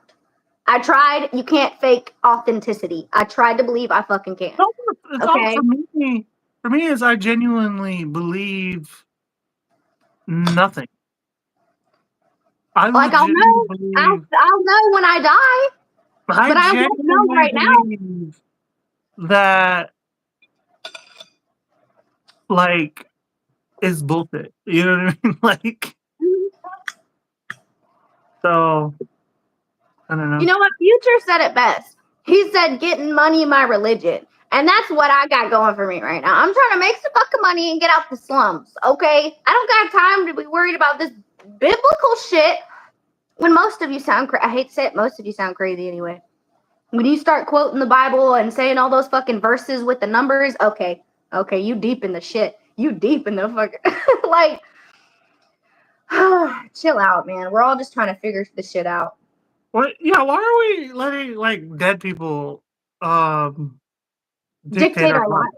I tried. You can't fake authenticity. I tried to believe. I fucking can't. It's all Okay. for me. For me, is I genuinely believe nothing. I Like, I'll legitimately know. believe. I'll know when I die, I but I won't know genuinely right now. believe that like is bullshit. You know what I mean? Like, so I don't You know. know what? Future said it best. He said, "Getting money in my religion." And that's what I got going for me right now. I'm trying to make some fucking money and get out the slums, okay? I don't got time to be worried about this biblical shit when most of you sound I hate to say it, most of you sound crazy anyway. When you start quoting the Bible and saying all those fucking verses with the numbers, okay, you deep in the shit. You deep in the fucking, like, chill out, man. We're all just trying to figure this shit out. What? Yeah. Why are we letting like dead people dictate Dictate our our life? lives.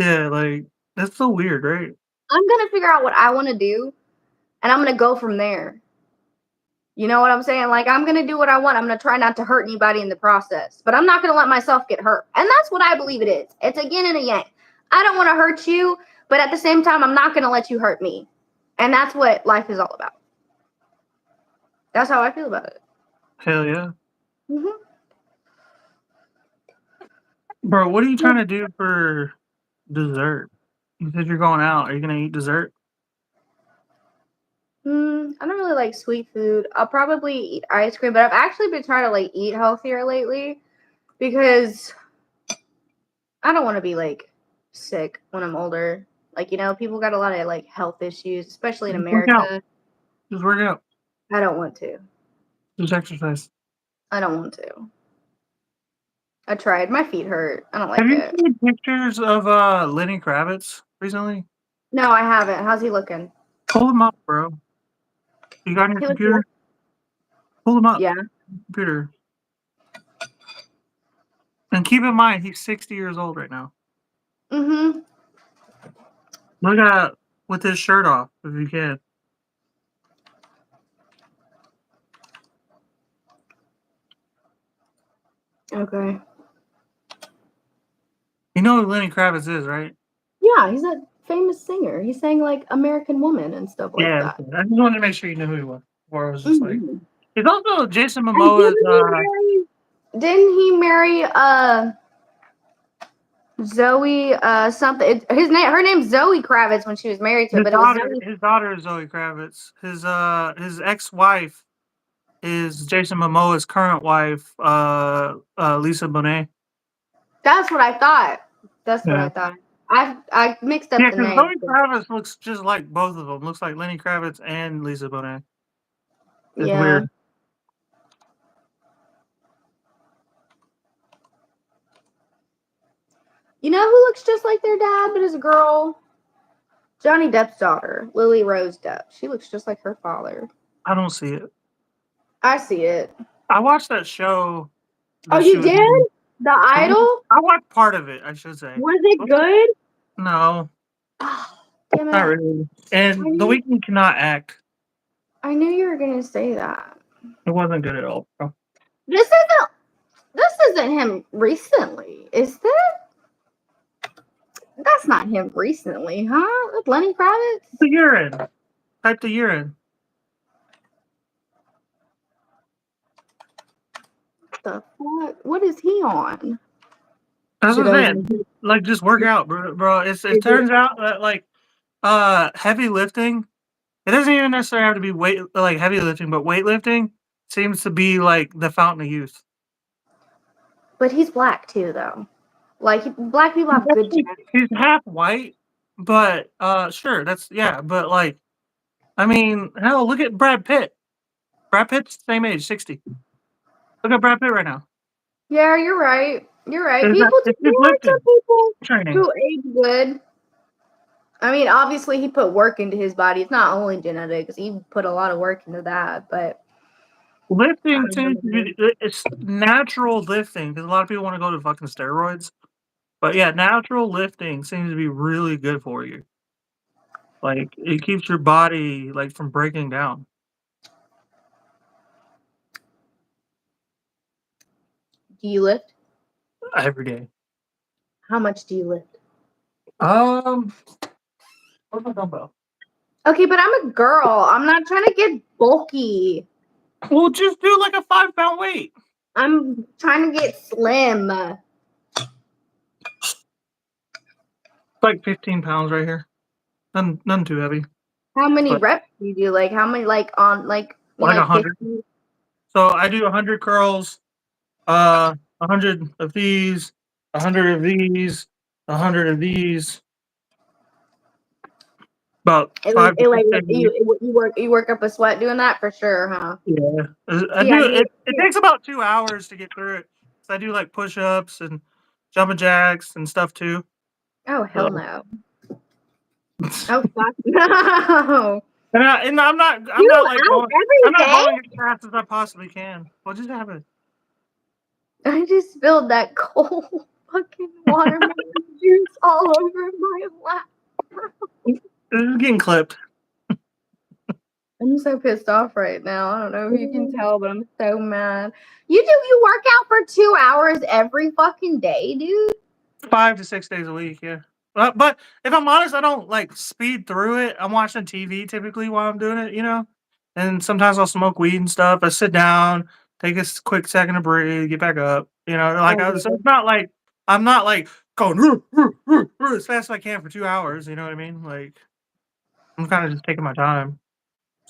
Yeah. Like that's so weird, right? I'm gonna figure out what I want to do, and I'm gonna go from there. You know what I'm saying? Like, I'm going to do what I want. I'm going to try not to hurt anybody in the process, but I'm not going to let myself get hurt. And that's what I believe it is. It's a yin and a yang. I don't want to hurt you, but at the same time, I'm not going to let you hurt me. And that's what life is all about. That's how I feel about it. Hell yeah. Mm-hmm. Bro, what are you trying to do for dessert? You said you're going out. Are you going to eat dessert? I don't really like sweet food. I'll probably eat ice cream, but I've actually been trying to like eat healthier lately because I don't want to be like sick when I'm older. Like, you know, people got a lot of like health issues, especially in Just work out. America. Just work out. I don't want to. Just exercise. I don't want to. I tried. My feet hurt. I don't like Have you it. seen pictures of Lenny Kravitz recently? No, I haven't. How's he looking? Pull him up, bro. You got on your He looks computer? Pull him up. Yeah. Computer. And keep in mind, he's 60 years old right now. Mm-hmm. Look at with his shirt off, if you can. Okay. You know who Lenny Kravitz is, right? Yeah, he's a famous singer. He sang like American Woman and stuff like Yeah. that. I just wanted to make sure you knew who he was. Before I was just like, Mhm. he's also Jason And Momoa's. didn't he marry Zoe something? Her name's Zoe Kravitz when she was married to him, His but it was daughter, Zoe. his daughter is Zoe Kravitz. His ex-wife is Jason Momoa's current wife, Lisa Bonet. That's what I thought. That's what Yeah. I thought. I mixed up Yeah, the because name. Zoe Kravitz looks just like both of them. Looks like Lenny Kravitz and Lisa Bonet. It's Yeah. weird. You know who looks just like their dad, but is a girl? Johnny Depp's daughter, Lily Rose Depp. She looks just like her father. I don't see it. I see it. I watched that show. Oh, that she you was did? in. The Idol? I watched part of it, I should say. Was it good? No, Oh, damn not it. really. And The Weeknd cannot act. I knew you were gonna say that. It wasn't good at all, bro. This isn't him recently, is it? That's not him recently, huh? With Lenny Kravitz? The urine. Type the urine. What the fuck? What is he on? That's what Should I'm saying. Like, just work out, bro. It turns out that like heavy lifting, it doesn't even necessarily have to be heavy lifting, but weightlifting seems to be like the fountain of youth. But he's black too, though. Like black people have good genetics. He's half white, but sure, but like, I mean, hell, look at Brad Pitt. Brad Pitt's the same age, 60. Look at Brad Pitt right now. Yeah, you're right. You're right. It's People just there are lifting. some people Training. who age good. I mean, obviously he put work into his body. It's not only genetics. He put a lot of work into that, but Lifting seems to be it's natural lifting because a lot of people want to go to fucking steroids. But yeah, natural lifting seems to be really good for you. Like it keeps your body like from breaking down. do you lift? Every day. How much do you lift? What's my dumbbell? Okay, but I'm a girl. I'm not trying to get bulky. Well, just do like a 5-pound weight. I'm trying to get slim. Like 15 pounds right here. None too heavy. How many But- reps do you do? Like how many Like 100. 50? So I do 100 curls, 100 of these, 100 of these, 100 of these. About 5 to 6 You work up a sweat doing that for sure, huh? Yeah, It takes about 2 hours to get through it. So I do like push-ups and jumping jacks and stuff too. Oh hell no. Oh fuck no. And I'm not like You going, out I'm not every going day? as fast as I possibly can. What just happened? I just spilled that cold fucking watermelon juice all over my lap. This is getting clipped. I'm so pissed off right now. I don't know if you can tell, but I'm so mad. You work out for 2 hours every fucking day, dude? 5 to 6 days a week, yeah. But if I'm honest, I don't like speed through it. I'm watching TV typically while I'm doing it, you know. And sometimes I'll smoke weed and stuff. I sit down, take a quick second to breathe, get back up. You know, like so it's not like I'm not like going as fast as I can for 2 hours. You know what I mean? Like I'm kind of just taking my time.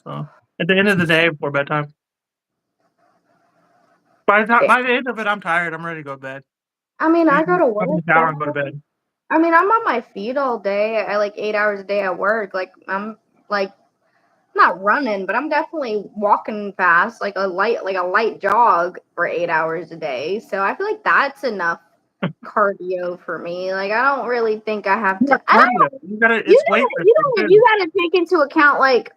So at the end of the day, before bedtime, by the end of it, I'm tired. I'm ready to go to bed. I mean, I go to Hop in work. the shower and go to bed. I mean, I'm on my feet all day. I like 8 hours a day at work. Like I'm like not running, but I'm definitely walking fast, like a light jog for 8 hours a day. So I feel like that's enough cardio for me. Like I don't really think I have to. I Cardio. don't. You gotta. You It's gotta, weightlifting you too. gotta take into account like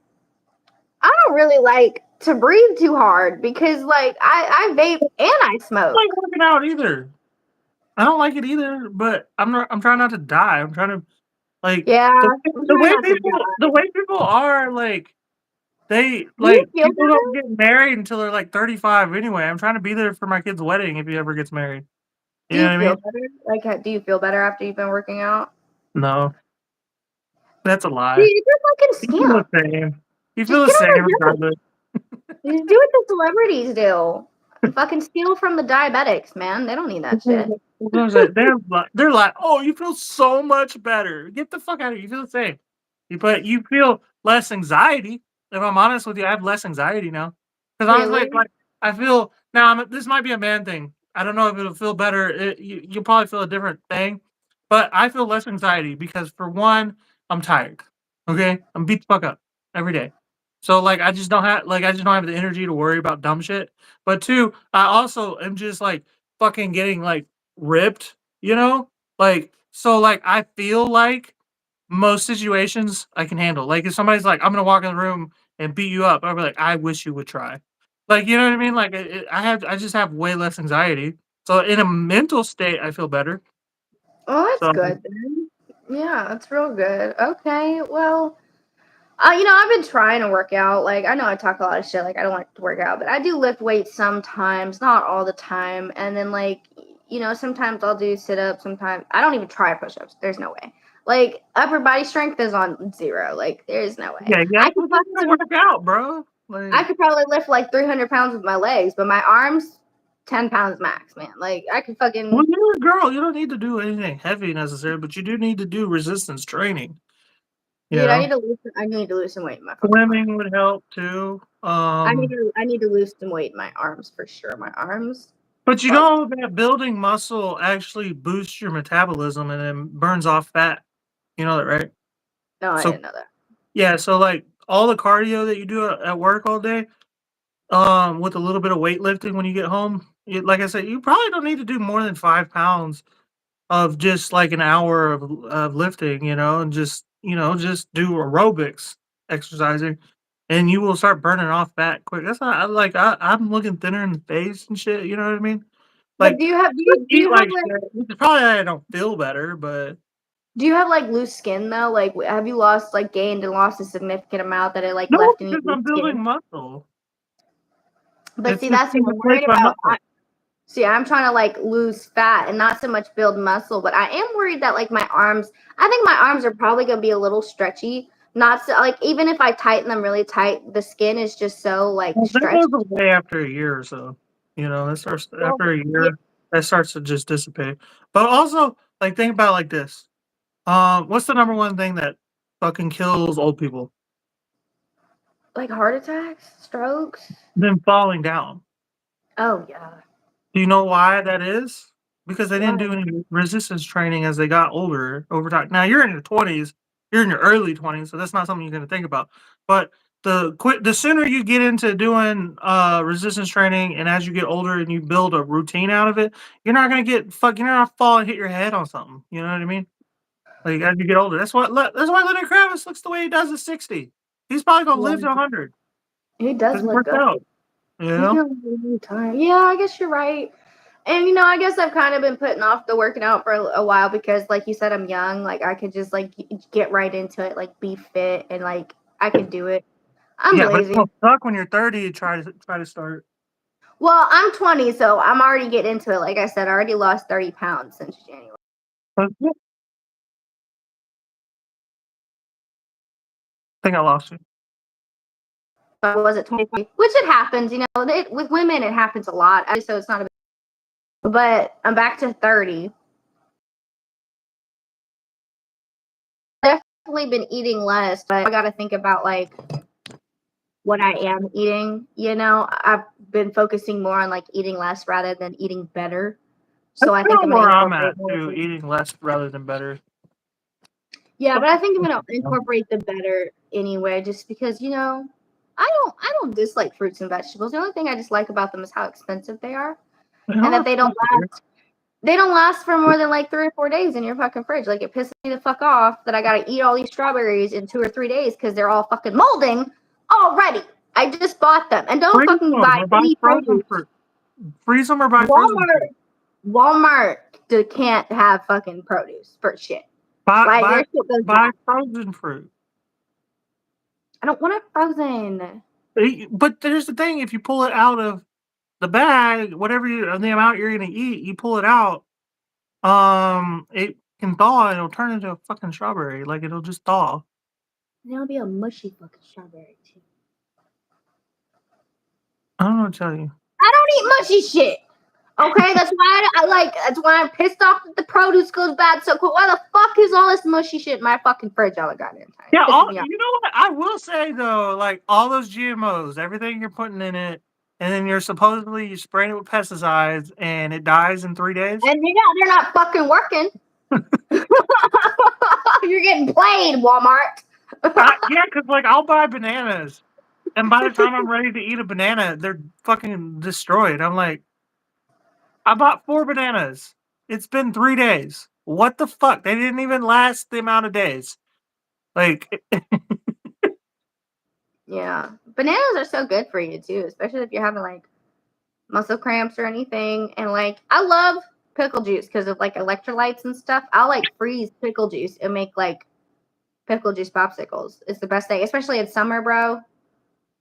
I don't really like to breathe too hard because like I vape and I I smoke. don't like working out either. I don't like it either, but I'm trying not to die. I'm trying to like Yeah, the I'm the trying way not to people die. the way people are like they Do you like feel people better? don't get married until they're like 35 anyway. I'm trying to be there for my kid's wedding if he ever gets married. Do You know you what I feel mean? better? Like, do you feel better after you've been working out? No, that's a Dude, lie. you're You fucking feel the scamp. same. You feel Just the get same over it. regardless. Just do what the celebrities do. And fucking steal from the diabetics, man. They don't need that shit. They're like, "Oh, you feel so much better. Get the fuck out of here. You feel the same." But you feel less anxiety. If I'm honest with you, I have less anxiety now. Because I was Really? like I feel now. This might be a man thing. I don't know if it'll feel better. You'll probably feel a different thing, but I feel less anxiety because for one, I'm tired. Okay, I'm beat the fuck up every day. So like I just don't have the energy to worry about dumb shit. But two, I also am just like fucking getting like ripped, you know? Like so like I feel like most situations I can handle. Like if somebody's like, I'm gonna walk in the room and beat you up, I'll be like, I wish you would try. Like you know what I mean? Like I just have way less anxiety. So in a mental state, I feel better. Well, that's So good then. Yeah, that's real good. Okay, well, I've been trying to work out. Like, I know I talk a lot of shit. Like, I don't like to work out, but I do lift weights sometimes, not all the time. And then, like, sometimes I'll do sit ups. Sometimes I don't even try push ups. There's no way. Like, upper body strength is on zero. Like, there's no way. yeah, yeah, I could you gotta fucking, work out, bro. I Like could probably lift like 300 pounds with my legs, but my arms, 10 pounds max, man. Like, I could well, fucking, you're a girl, you don't need to do anything heavy necessarily, but you do need to do resistance training, you dude, know? I need to lose some weight in my fucking arms. Swimming would help too. I need to lose some weight in my arms for sure. My arms, But you fuck. know that building muscle actually boosts your metabolism and then burns off fat. You know that, right? No, I So didn't know that. yeah, so like all the cardio that you do at work all day, with a little bit of weightlifting when you get home, like I said, you probably don't need to do more than 5 pounds of just like an hour of lifting, you know, and just do aerobics exercising, and you will start burning off fat quick. That's not I'm looking thinner in the face and shit. You know what I mean? But Like, do eat you have like like shit. Which is probably why I don't feel better, but do you have like loose skin though? Like have you lost like gained and lost a significant amount that it like no, left any because loose I'm building skin? muscle. But It's see, just that's to what I'm replace worried my about. muscle. See, I'm trying to like lose fat and not so much build muscle, but I am worried that like my arms. I think my arms are probably gonna be a little stretchy. Not so like even if I tighten them really tight, the skin is just so like Well, that stretchy. goes away after a year or so. You know, that starts Well, after a yeah, year. That starts to just dissipate. But also, like, think about it like this. What's the number one thing that fucking kills old people? like heart attacks, strokes. Them falling down. Oh yeah. Do you know why that is? Because they didn't Why? do any resistance training as they got older over time. Now you're in your 20s, you're in your early 20s, so that's not something you're going to think about. But the sooner you get into doing resistance training, and as you get older and you build a routine out of it, you're not going to you're not fall and hit your head on something. You know what I mean? Like as you get older, that's why Leonard Kravitz looks the way he does at 60. He's probably going to live to Yeah. 100 He does because he look worked good. out. You He's know? gonna be really tired. Yeah, I guess you're right. And I guess I've kind of been putting off the working out for a while because, like you said, I'm young. Like I could just like get right into it, like be fit, and like I could do it. I'm Yeah, but lazy. it's gonna suck when you're 30 to try to start. Well, I'm 20, so I'm already getting into it. Like I said, I already lost 30 pounds since January. But, yeah, I think I lost you. But was it 25? Which it happens, you know. With women, it happens a lot. So it's not a. But I'm back to 30. Definitely been eating less, but I got to think about like what I am eating. You know, I've been focusing more on like eating less rather than eating better. So I think I'm where gonna I'm at incorporate more. too, eating less rather than better. Yeah, but I think I'm gonna incorporate the better anyway, just because you know, I don't dislike fruits and vegetables. The only thing I dislike about them is how expensive they are, and that they don't last. They don't last for more than like 3 or 4 days in your fucking fridge. Like it pisses me the fuck off that I gotta eat all these strawberries in 2 or 3 days because they're all fucking molding already. I just bought them, and don't Freeze fucking them buy or buy any frozen produce. fruit. Freeze them or buy frozen fruit. Walmart can't have fucking produce for shit. Like their shit goes Buy bad. frozen fruit. I don't want it frozen. But there's the thing: if you pull it out of the bag, whatever the amount you're gonna eat, you pull it out. It can thaw and it'll turn into a fucking strawberry. Like it'll just thaw. And it'll be a mushy fucking strawberry too. I don't know what to tell you. I don't eat mushy shit. Okay, that's why that's why I'm pissed off that the produce goes bad so quick. Why the fuck is all this mushy shit in my fucking fridge all the goddamn time? Yeah, Pissing me off. you know what? I will say though, like all those GMOs, everything you're putting in it, and then you're spraying it with pesticides, and it dies in 3 days. And yeah, they're not fucking working. You're getting played, Walmart. Yeah, because like I'll buy bananas, and by the time I'm ready to eat a banana, they're fucking destroyed. I'm like, I bought 4 bananas. It's been 3 days. What the fuck? They didn't even last the amount of days. Like, Yeah, bananas are so good for you too, especially if you're having like muscle cramps or anything. And like, I love pickle juice because of like electrolytes and stuff. I'll like freeze pickle juice and make like pickle juice popsicles. It's the best thing, especially in summer, bro.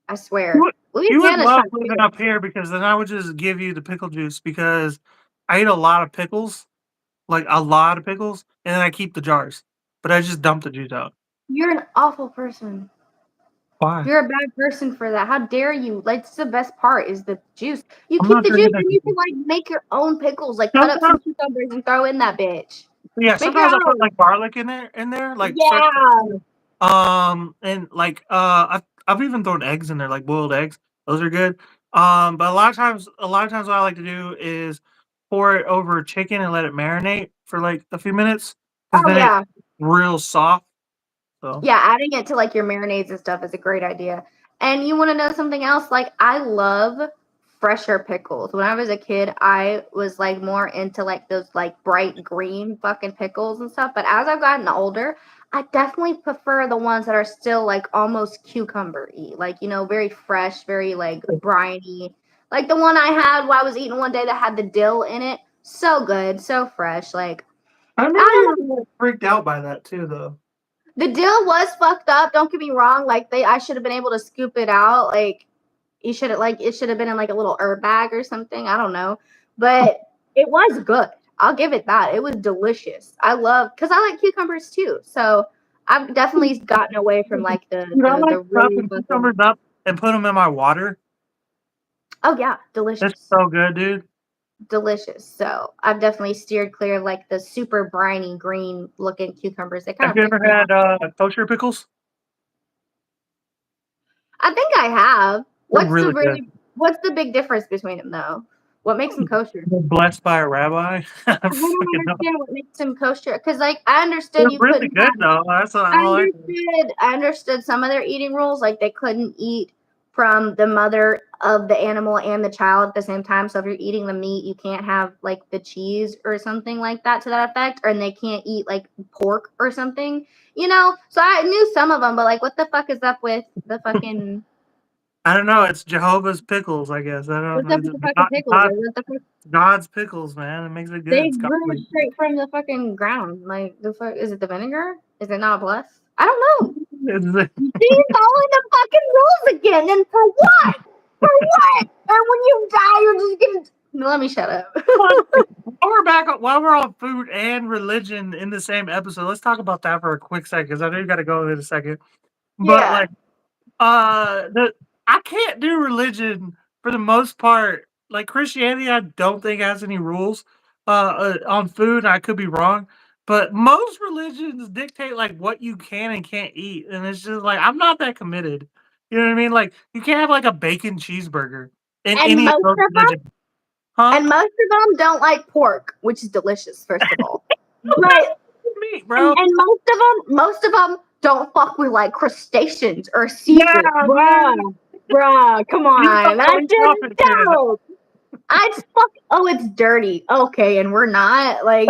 I swear. you would Louisiana's love trying to living kill up us. here because then I would just give you the pickle juice because I eat a lot of pickles, like a lot of pickles, and then I keep the jars. But I just dump the juice out. You're an awful person. Why? You're a bad person for that. How dare you? Like, that's the best part is the juice. You I'm keep not the juice drinking that. and you can like make your own pickles. Like cut up some Sometimes, cucumbers and throw in that bitch. yeah, Make your sometimes I put own. like garlic in there, like fresh. Yeah. And like I've even thrown eggs in there, like boiled eggs. Those are good. But a lot of times what I like to do is pour it over chicken and let it marinate for like a few minutes because Oh then it's yeah. real soft. So Yeah, adding it to like your marinades and stuff is a great idea. And you want to know something else? Like I love fresher pickles. When I was a kid, I was like more into like those like bright green fucking pickles and stuff. But as I've gotten older, I definitely prefer the ones that are still like almost cucumber-y. Like, you know, very fresh, very like briny. Like the one I had while I was eating one day that had the dill in it. So good, so fresh. Like I I remember don't you know. were freaked out by that too, though. The dill was fucked up. Don't get me wrong. Like I should have been able to scoop it out. Like you should have, like it should have been in like a little herb bag or something. I don't know, but it was good. I'll give it that. It was delicious. I love because I like cucumbers too. So I've definitely gotten away from like Dude, I like the really chopping fucking. cucumbers up and put them in my water. Oh yeah, It's delicious, so good, dude. delicious. So I've definitely steered clear of like the super briny green looking cucumbers. They kind Have of you freak ever me out. had kosher pickles? I think I have. They're really good. What's the big difference between them though? What makes them kosher? They're blessed by a rabbi. I I don't fucking know. understand what makes them kosher. Because like I They're understood you really couldn't good have. though. That's all I do. I understood some of their eating rules. Like they couldn't eat from the mother of the animal and the child at the same time. So if you're eating the meat, you can't have like the cheese or something like that to that effect. Or and they can't eat like pork or something. You know. So I knew some of them, but like, what the fuck is up with the fucking? I don't know. It's Jehovah's pickles, I guess. I don't What's know. up with the fucking pickles? Like, what the fuck? God's pickles, man. It makes it good. They It's grew godly. it straight from the fucking ground. Like the fuck is it the vinegar? Is it not blessed? I don't know. She's following the fucking rules again. And for what? For what? And when you die, you're just gonna. Let me shut up. While we're on food and religion in the same episode, let's talk about that for a quick second because I know you got to go in a second. But Yeah. like, I can't do religion for the most part. Like Christianity, I don't think has any rules on food. I could be wrong, but most religions dictate like what you can and can't eat, and it's just like I'm not that committed. You know what I mean? Like you can't have like a bacon cheeseburger in And any of most those of them, religions, huh? and most of them don't like pork, which is delicious. First of all, but Meat, bro. and most of them don't fuck with like crustaceans or seafood. Yeah, Bruh, come on, that's just dope. dope. Oh, it's dirty. Okay, and we're not like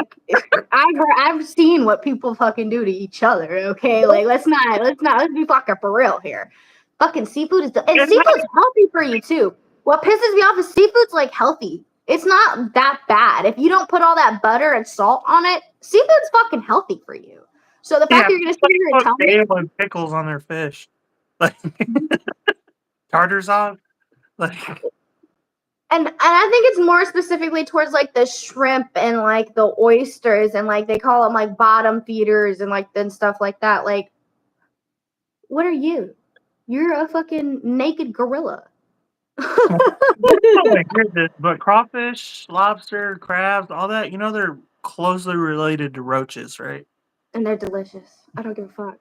I've seen what people fucking do to each other. Okay, like let's be fucking for real here. Fucking seafood and seafood's healthy for you too. What pisses me off is seafood's like healthy. It's not that bad if you don't put all that butter and salt on it. Seafood's fucking healthy for you. So the fact that you're gonna sit here and tell me and pickles on their fish, like tartar sauce, like. And I think it's more specifically towards like the shrimp and like the oysters and like they call them like bottom feeders and like then stuff like that. Like, what are you? You're a fucking naked gorilla. But crawfish, lobster, crabs, all that, they're closely related to roaches, right? And they're delicious. I don't give a fuck.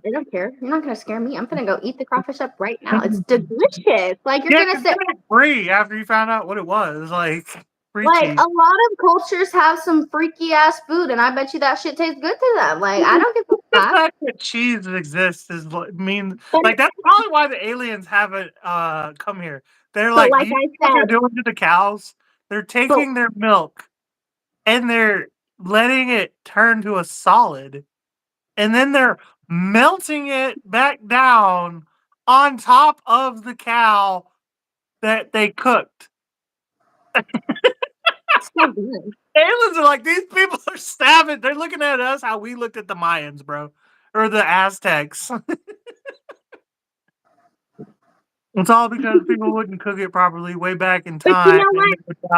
I don't care. You're not gonna scare me. I'm gonna go eat the crawfish up right now. It's delicious. Like you're gonna say free after you found out what it was. Like free like cheese. a lot of cultures have some freaky ass food, and I bet you that shit tastes good to them. Like I don't give a The fuck. fact that cheese exists is like that's probably why the aliens haven't come here. They're like, like I said, they're doing to the cows. They're taking their milk and they're letting it turn to a solid, and then they're melting it back down on top of the cow that they cooked. So good. Aliens are like, these people are savage. They're looking at us how we looked at the Mayans, bro, or the Aztecs. It's all because people wouldn't cook it properly way back in time.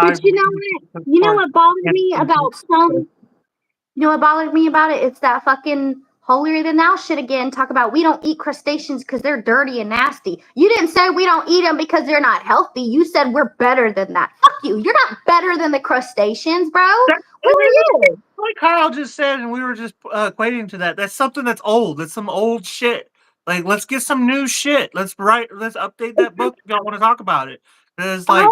But you know what? You know what bothered me about some? You know what bothered me about it? It's that fucking holier than thou shit again. Talk about we don't eat crustaceans because they're dirty and nasty. You didn't say we don't eat them because they're not healthy. You said we're better than that. Fuck you. You're not better than the crustaceans, bro. Who are you? Like Kyle just said, and we were just equating to that. That's something that's old. That's some old shit. Like, let's get some new shit. Let's update that book if y'all want to talk about it. It's like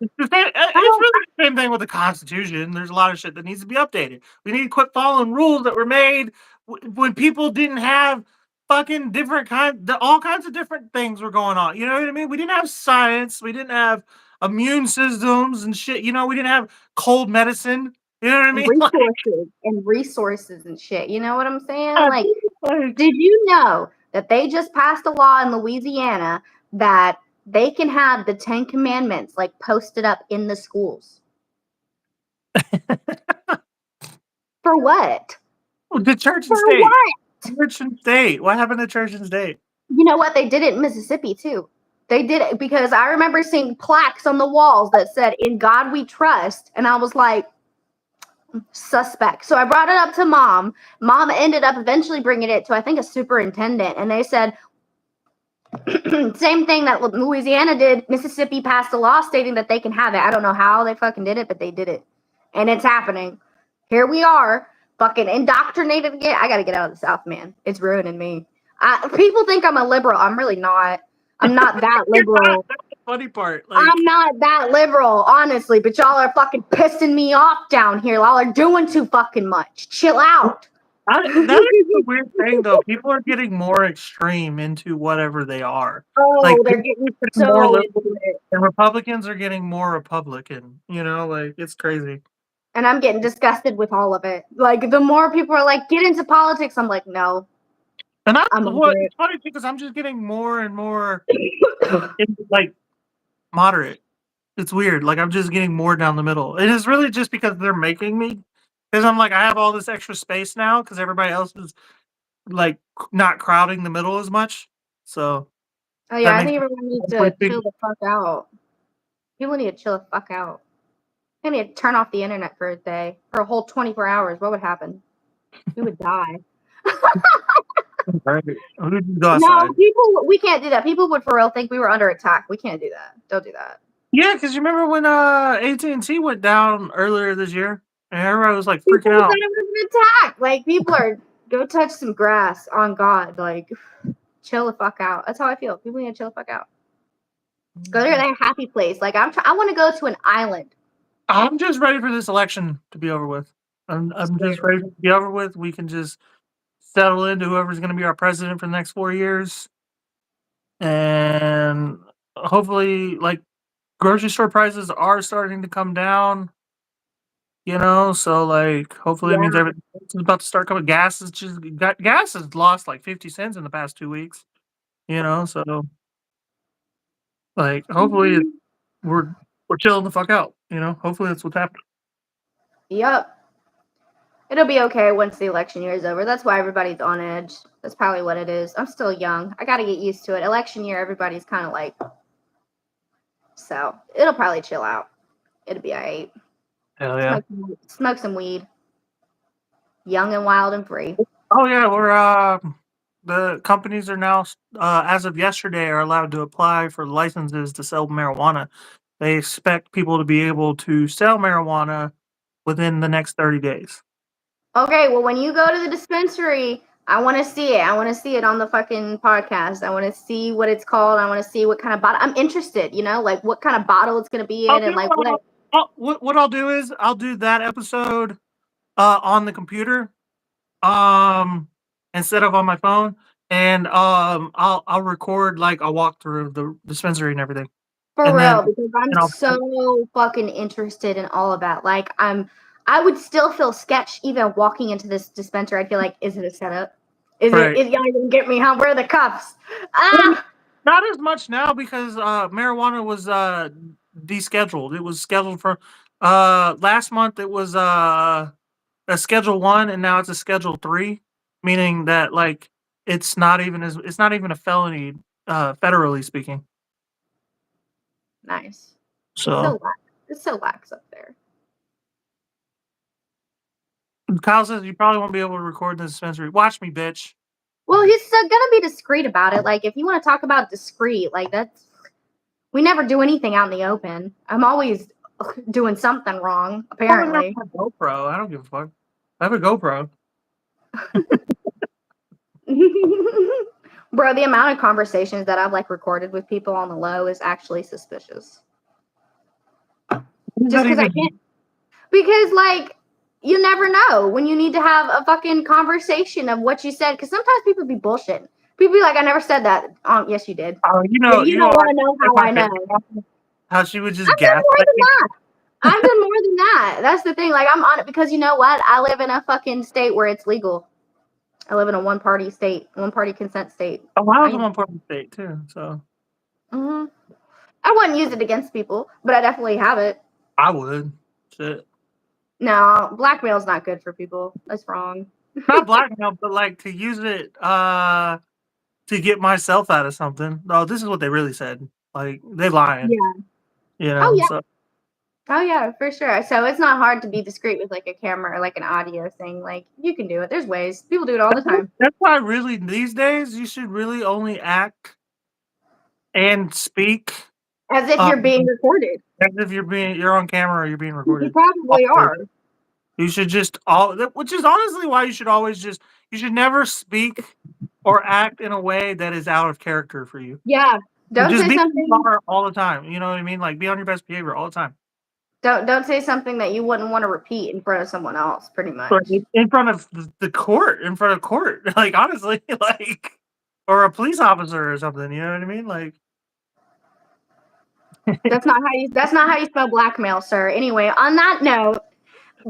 it's really the same thing with the Constitution. There's a lot of shit that needs to be updated. We need to quit following rules that were made when people didn't have fucking all kinds of different things were going on. You know what I mean? We didn't have science. We didn't have immune systems and shit. We didn't have cold medicine. You know what I mean? Resources and shit. You know what I'm saying? Like, did you know that they just passed a law in Louisiana that they can have the 10 Commandments like posted up in the schools? For what? The church and state. What? Church and state. What happened to church and state? You know what? They did it in Mississippi too. They did it because I remember seeing plaques on the walls that said, "In God we trust." And I was like, suspect. So I brought it up to mom. Mom ended up eventually bringing it to, I think, a superintendent. And they said, same thing that Louisiana did. Mississippi passed a law stating that they can have it. I don't know how they fucking did it, but they did it. And it's happening. Here we are, fucking indoctrinated again. I got to get out of the South, man. It's ruining me. People think I'm a liberal. I'm really not. I'm not that liberal. That's the funny part. Like, I'm not that liberal, honestly, but y'all are fucking pissing me off down here. Y'all are doing too fucking much. Chill out. That is the weird thing, though. People are getting more extreme into whatever they are. Oh, they're getting so more liberal, and Republicans are getting more Republican. Like it's crazy. And I'm getting disgusted with all of it. Like the more people are like, get into politics, I'm like, no. And it's funny because I'm just getting more and more like moderate. It's weird. Like I'm just getting more down the middle. It is really just because they're making me. Because I'm like, I have all this extra space now because everybody else is like not crowding the middle as much. So Oh yeah, that I makes think everyone needs hopefully to chill the fuck out. People need to chill the fuck out. I need to turn off the internet for a day, for a whole 24 hours. What would happen? We would die. right. Who did you go No, outside? we can't do that. People would for real think we were under attack. We can't do that. Don't do that. Yeah, because you remember when AT&T went down earlier this year, and everybody was like People freaking thought out. it was an attack. Like people are go touch some grass on God. Like chill the fuck out. That's how I feel. People need to chill the fuck out. Go to their happy place. Like I want to go to an island. I'm just ready for this election to be over with. I'm just ready to be over with. We can just settle into whoever's going to be our president for the next 4 years, and hopefully, like grocery store prices are starting to come down. So like hopefully it Yeah. means everything is about to start coming. Gas has lost like 50 cents in the past 2 weeks. So like hopefully Mhm. we're we're chilling the fuck out. Hopefully that's what's happening. Yep. It'll be okay once the election year is over. That's why everybody's on edge. That's probably what it is. I'm still young. I got to get used to it. Election year, everybody's kind of like, so it'll probably chill out. It'll be all right. Hell yeah. Smoke some weed. Young and wild and free. Oh yeah, the companies are now as of yesterday are allowed to apply for licenses to sell marijuana. They expect people to be able to sell marijuana within the next 30 days. Okay, well, when you go to the dispensary, I want to see it. I want to see it on the fucking podcast. I want to see what it's called. I want to see what kind of bottle. I'm interested, like what kind of bottle it's going to be in and like what. What I'll do is I'll do that episode on the computer instead of on my phone, and I'll record like a walkthrough of the dispensary and everything. For And real, then because I'm I'll so fucking interested in all of that. Like, I would still feel sketch even walking into this dispenser. I'd feel like, is it a setup? right. Is y'all gonna get me? Huh? Where are the cuffs? Well, Ah, not as much now because marijuana was descheduled. It was scheduled for last month. It was a Schedule 1, and now it's a Schedule 3, meaning that like it's not even a felony federally speaking. nice. So It's so lax up there. Kyle says you probably won't be able to record in the dispensary. Watch me, bitch. Well, he's gonna be discreet about it. Like, if you want to talk about discreet, like we never do anything out in the open. I'm always doing something wrong, apparently. I have a GoPro. I don't give a fuck. I have a GoPro. Bro, the amount of conversations that I've like recorded with people on the low is actually suspicious. Just because I can't. Because like you never know when you need to have a fucking conversation of what you said. Because sometimes people be bullshitting. People be like, "I never said that." Yes, you did. Oh, You don't want to know how I know. How she would just I've done gaslight more than me. that. I've done more than that. That's the thing. Like I'm on it because you know what? I live in a fucking state where it's legal. I live in a one-party state, one-party consent state. Oh, I was in one part of the state too, so I wouldn't use it against people, but I definitely have it. I would. Shit. No, blackmail's not good for people. That's wrong. Not blackmail, but like to use it to get myself out of something. No, this is what they really said. Like they lying. Yeah. Oh yeah. So Oh yeah, for sure. So it's not hard to be discreet with like a camera or like an audio thing. Like you can do it. There's ways. People do it all the time. that's why really these days you should really only act and speak As if you're being recorded. as if you're on camera or you're being recorded. You probably are. You should just which is honestly why you should always you should never speak or act in a way that is out of character for you. Yeah. Don't just say be something all the time. You know what I mean? Like be on your best behavior all the time. don't say something that you wouldn't want to repeat in front of someone else, pretty much. In front of the court, like honestly, like or a police officer or something. You know what I mean? Like that's not how you spell blackmail, sir. Anyway, on that note,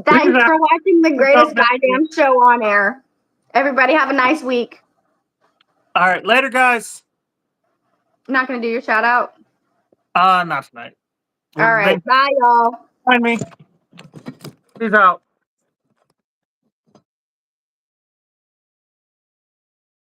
thanks for watching the greatest goddamn show on air. Everybody have a nice week. All right, later, guys. Not gonna do your shout out? Not tonight. All right, bye, y'all. Find me. Peace out.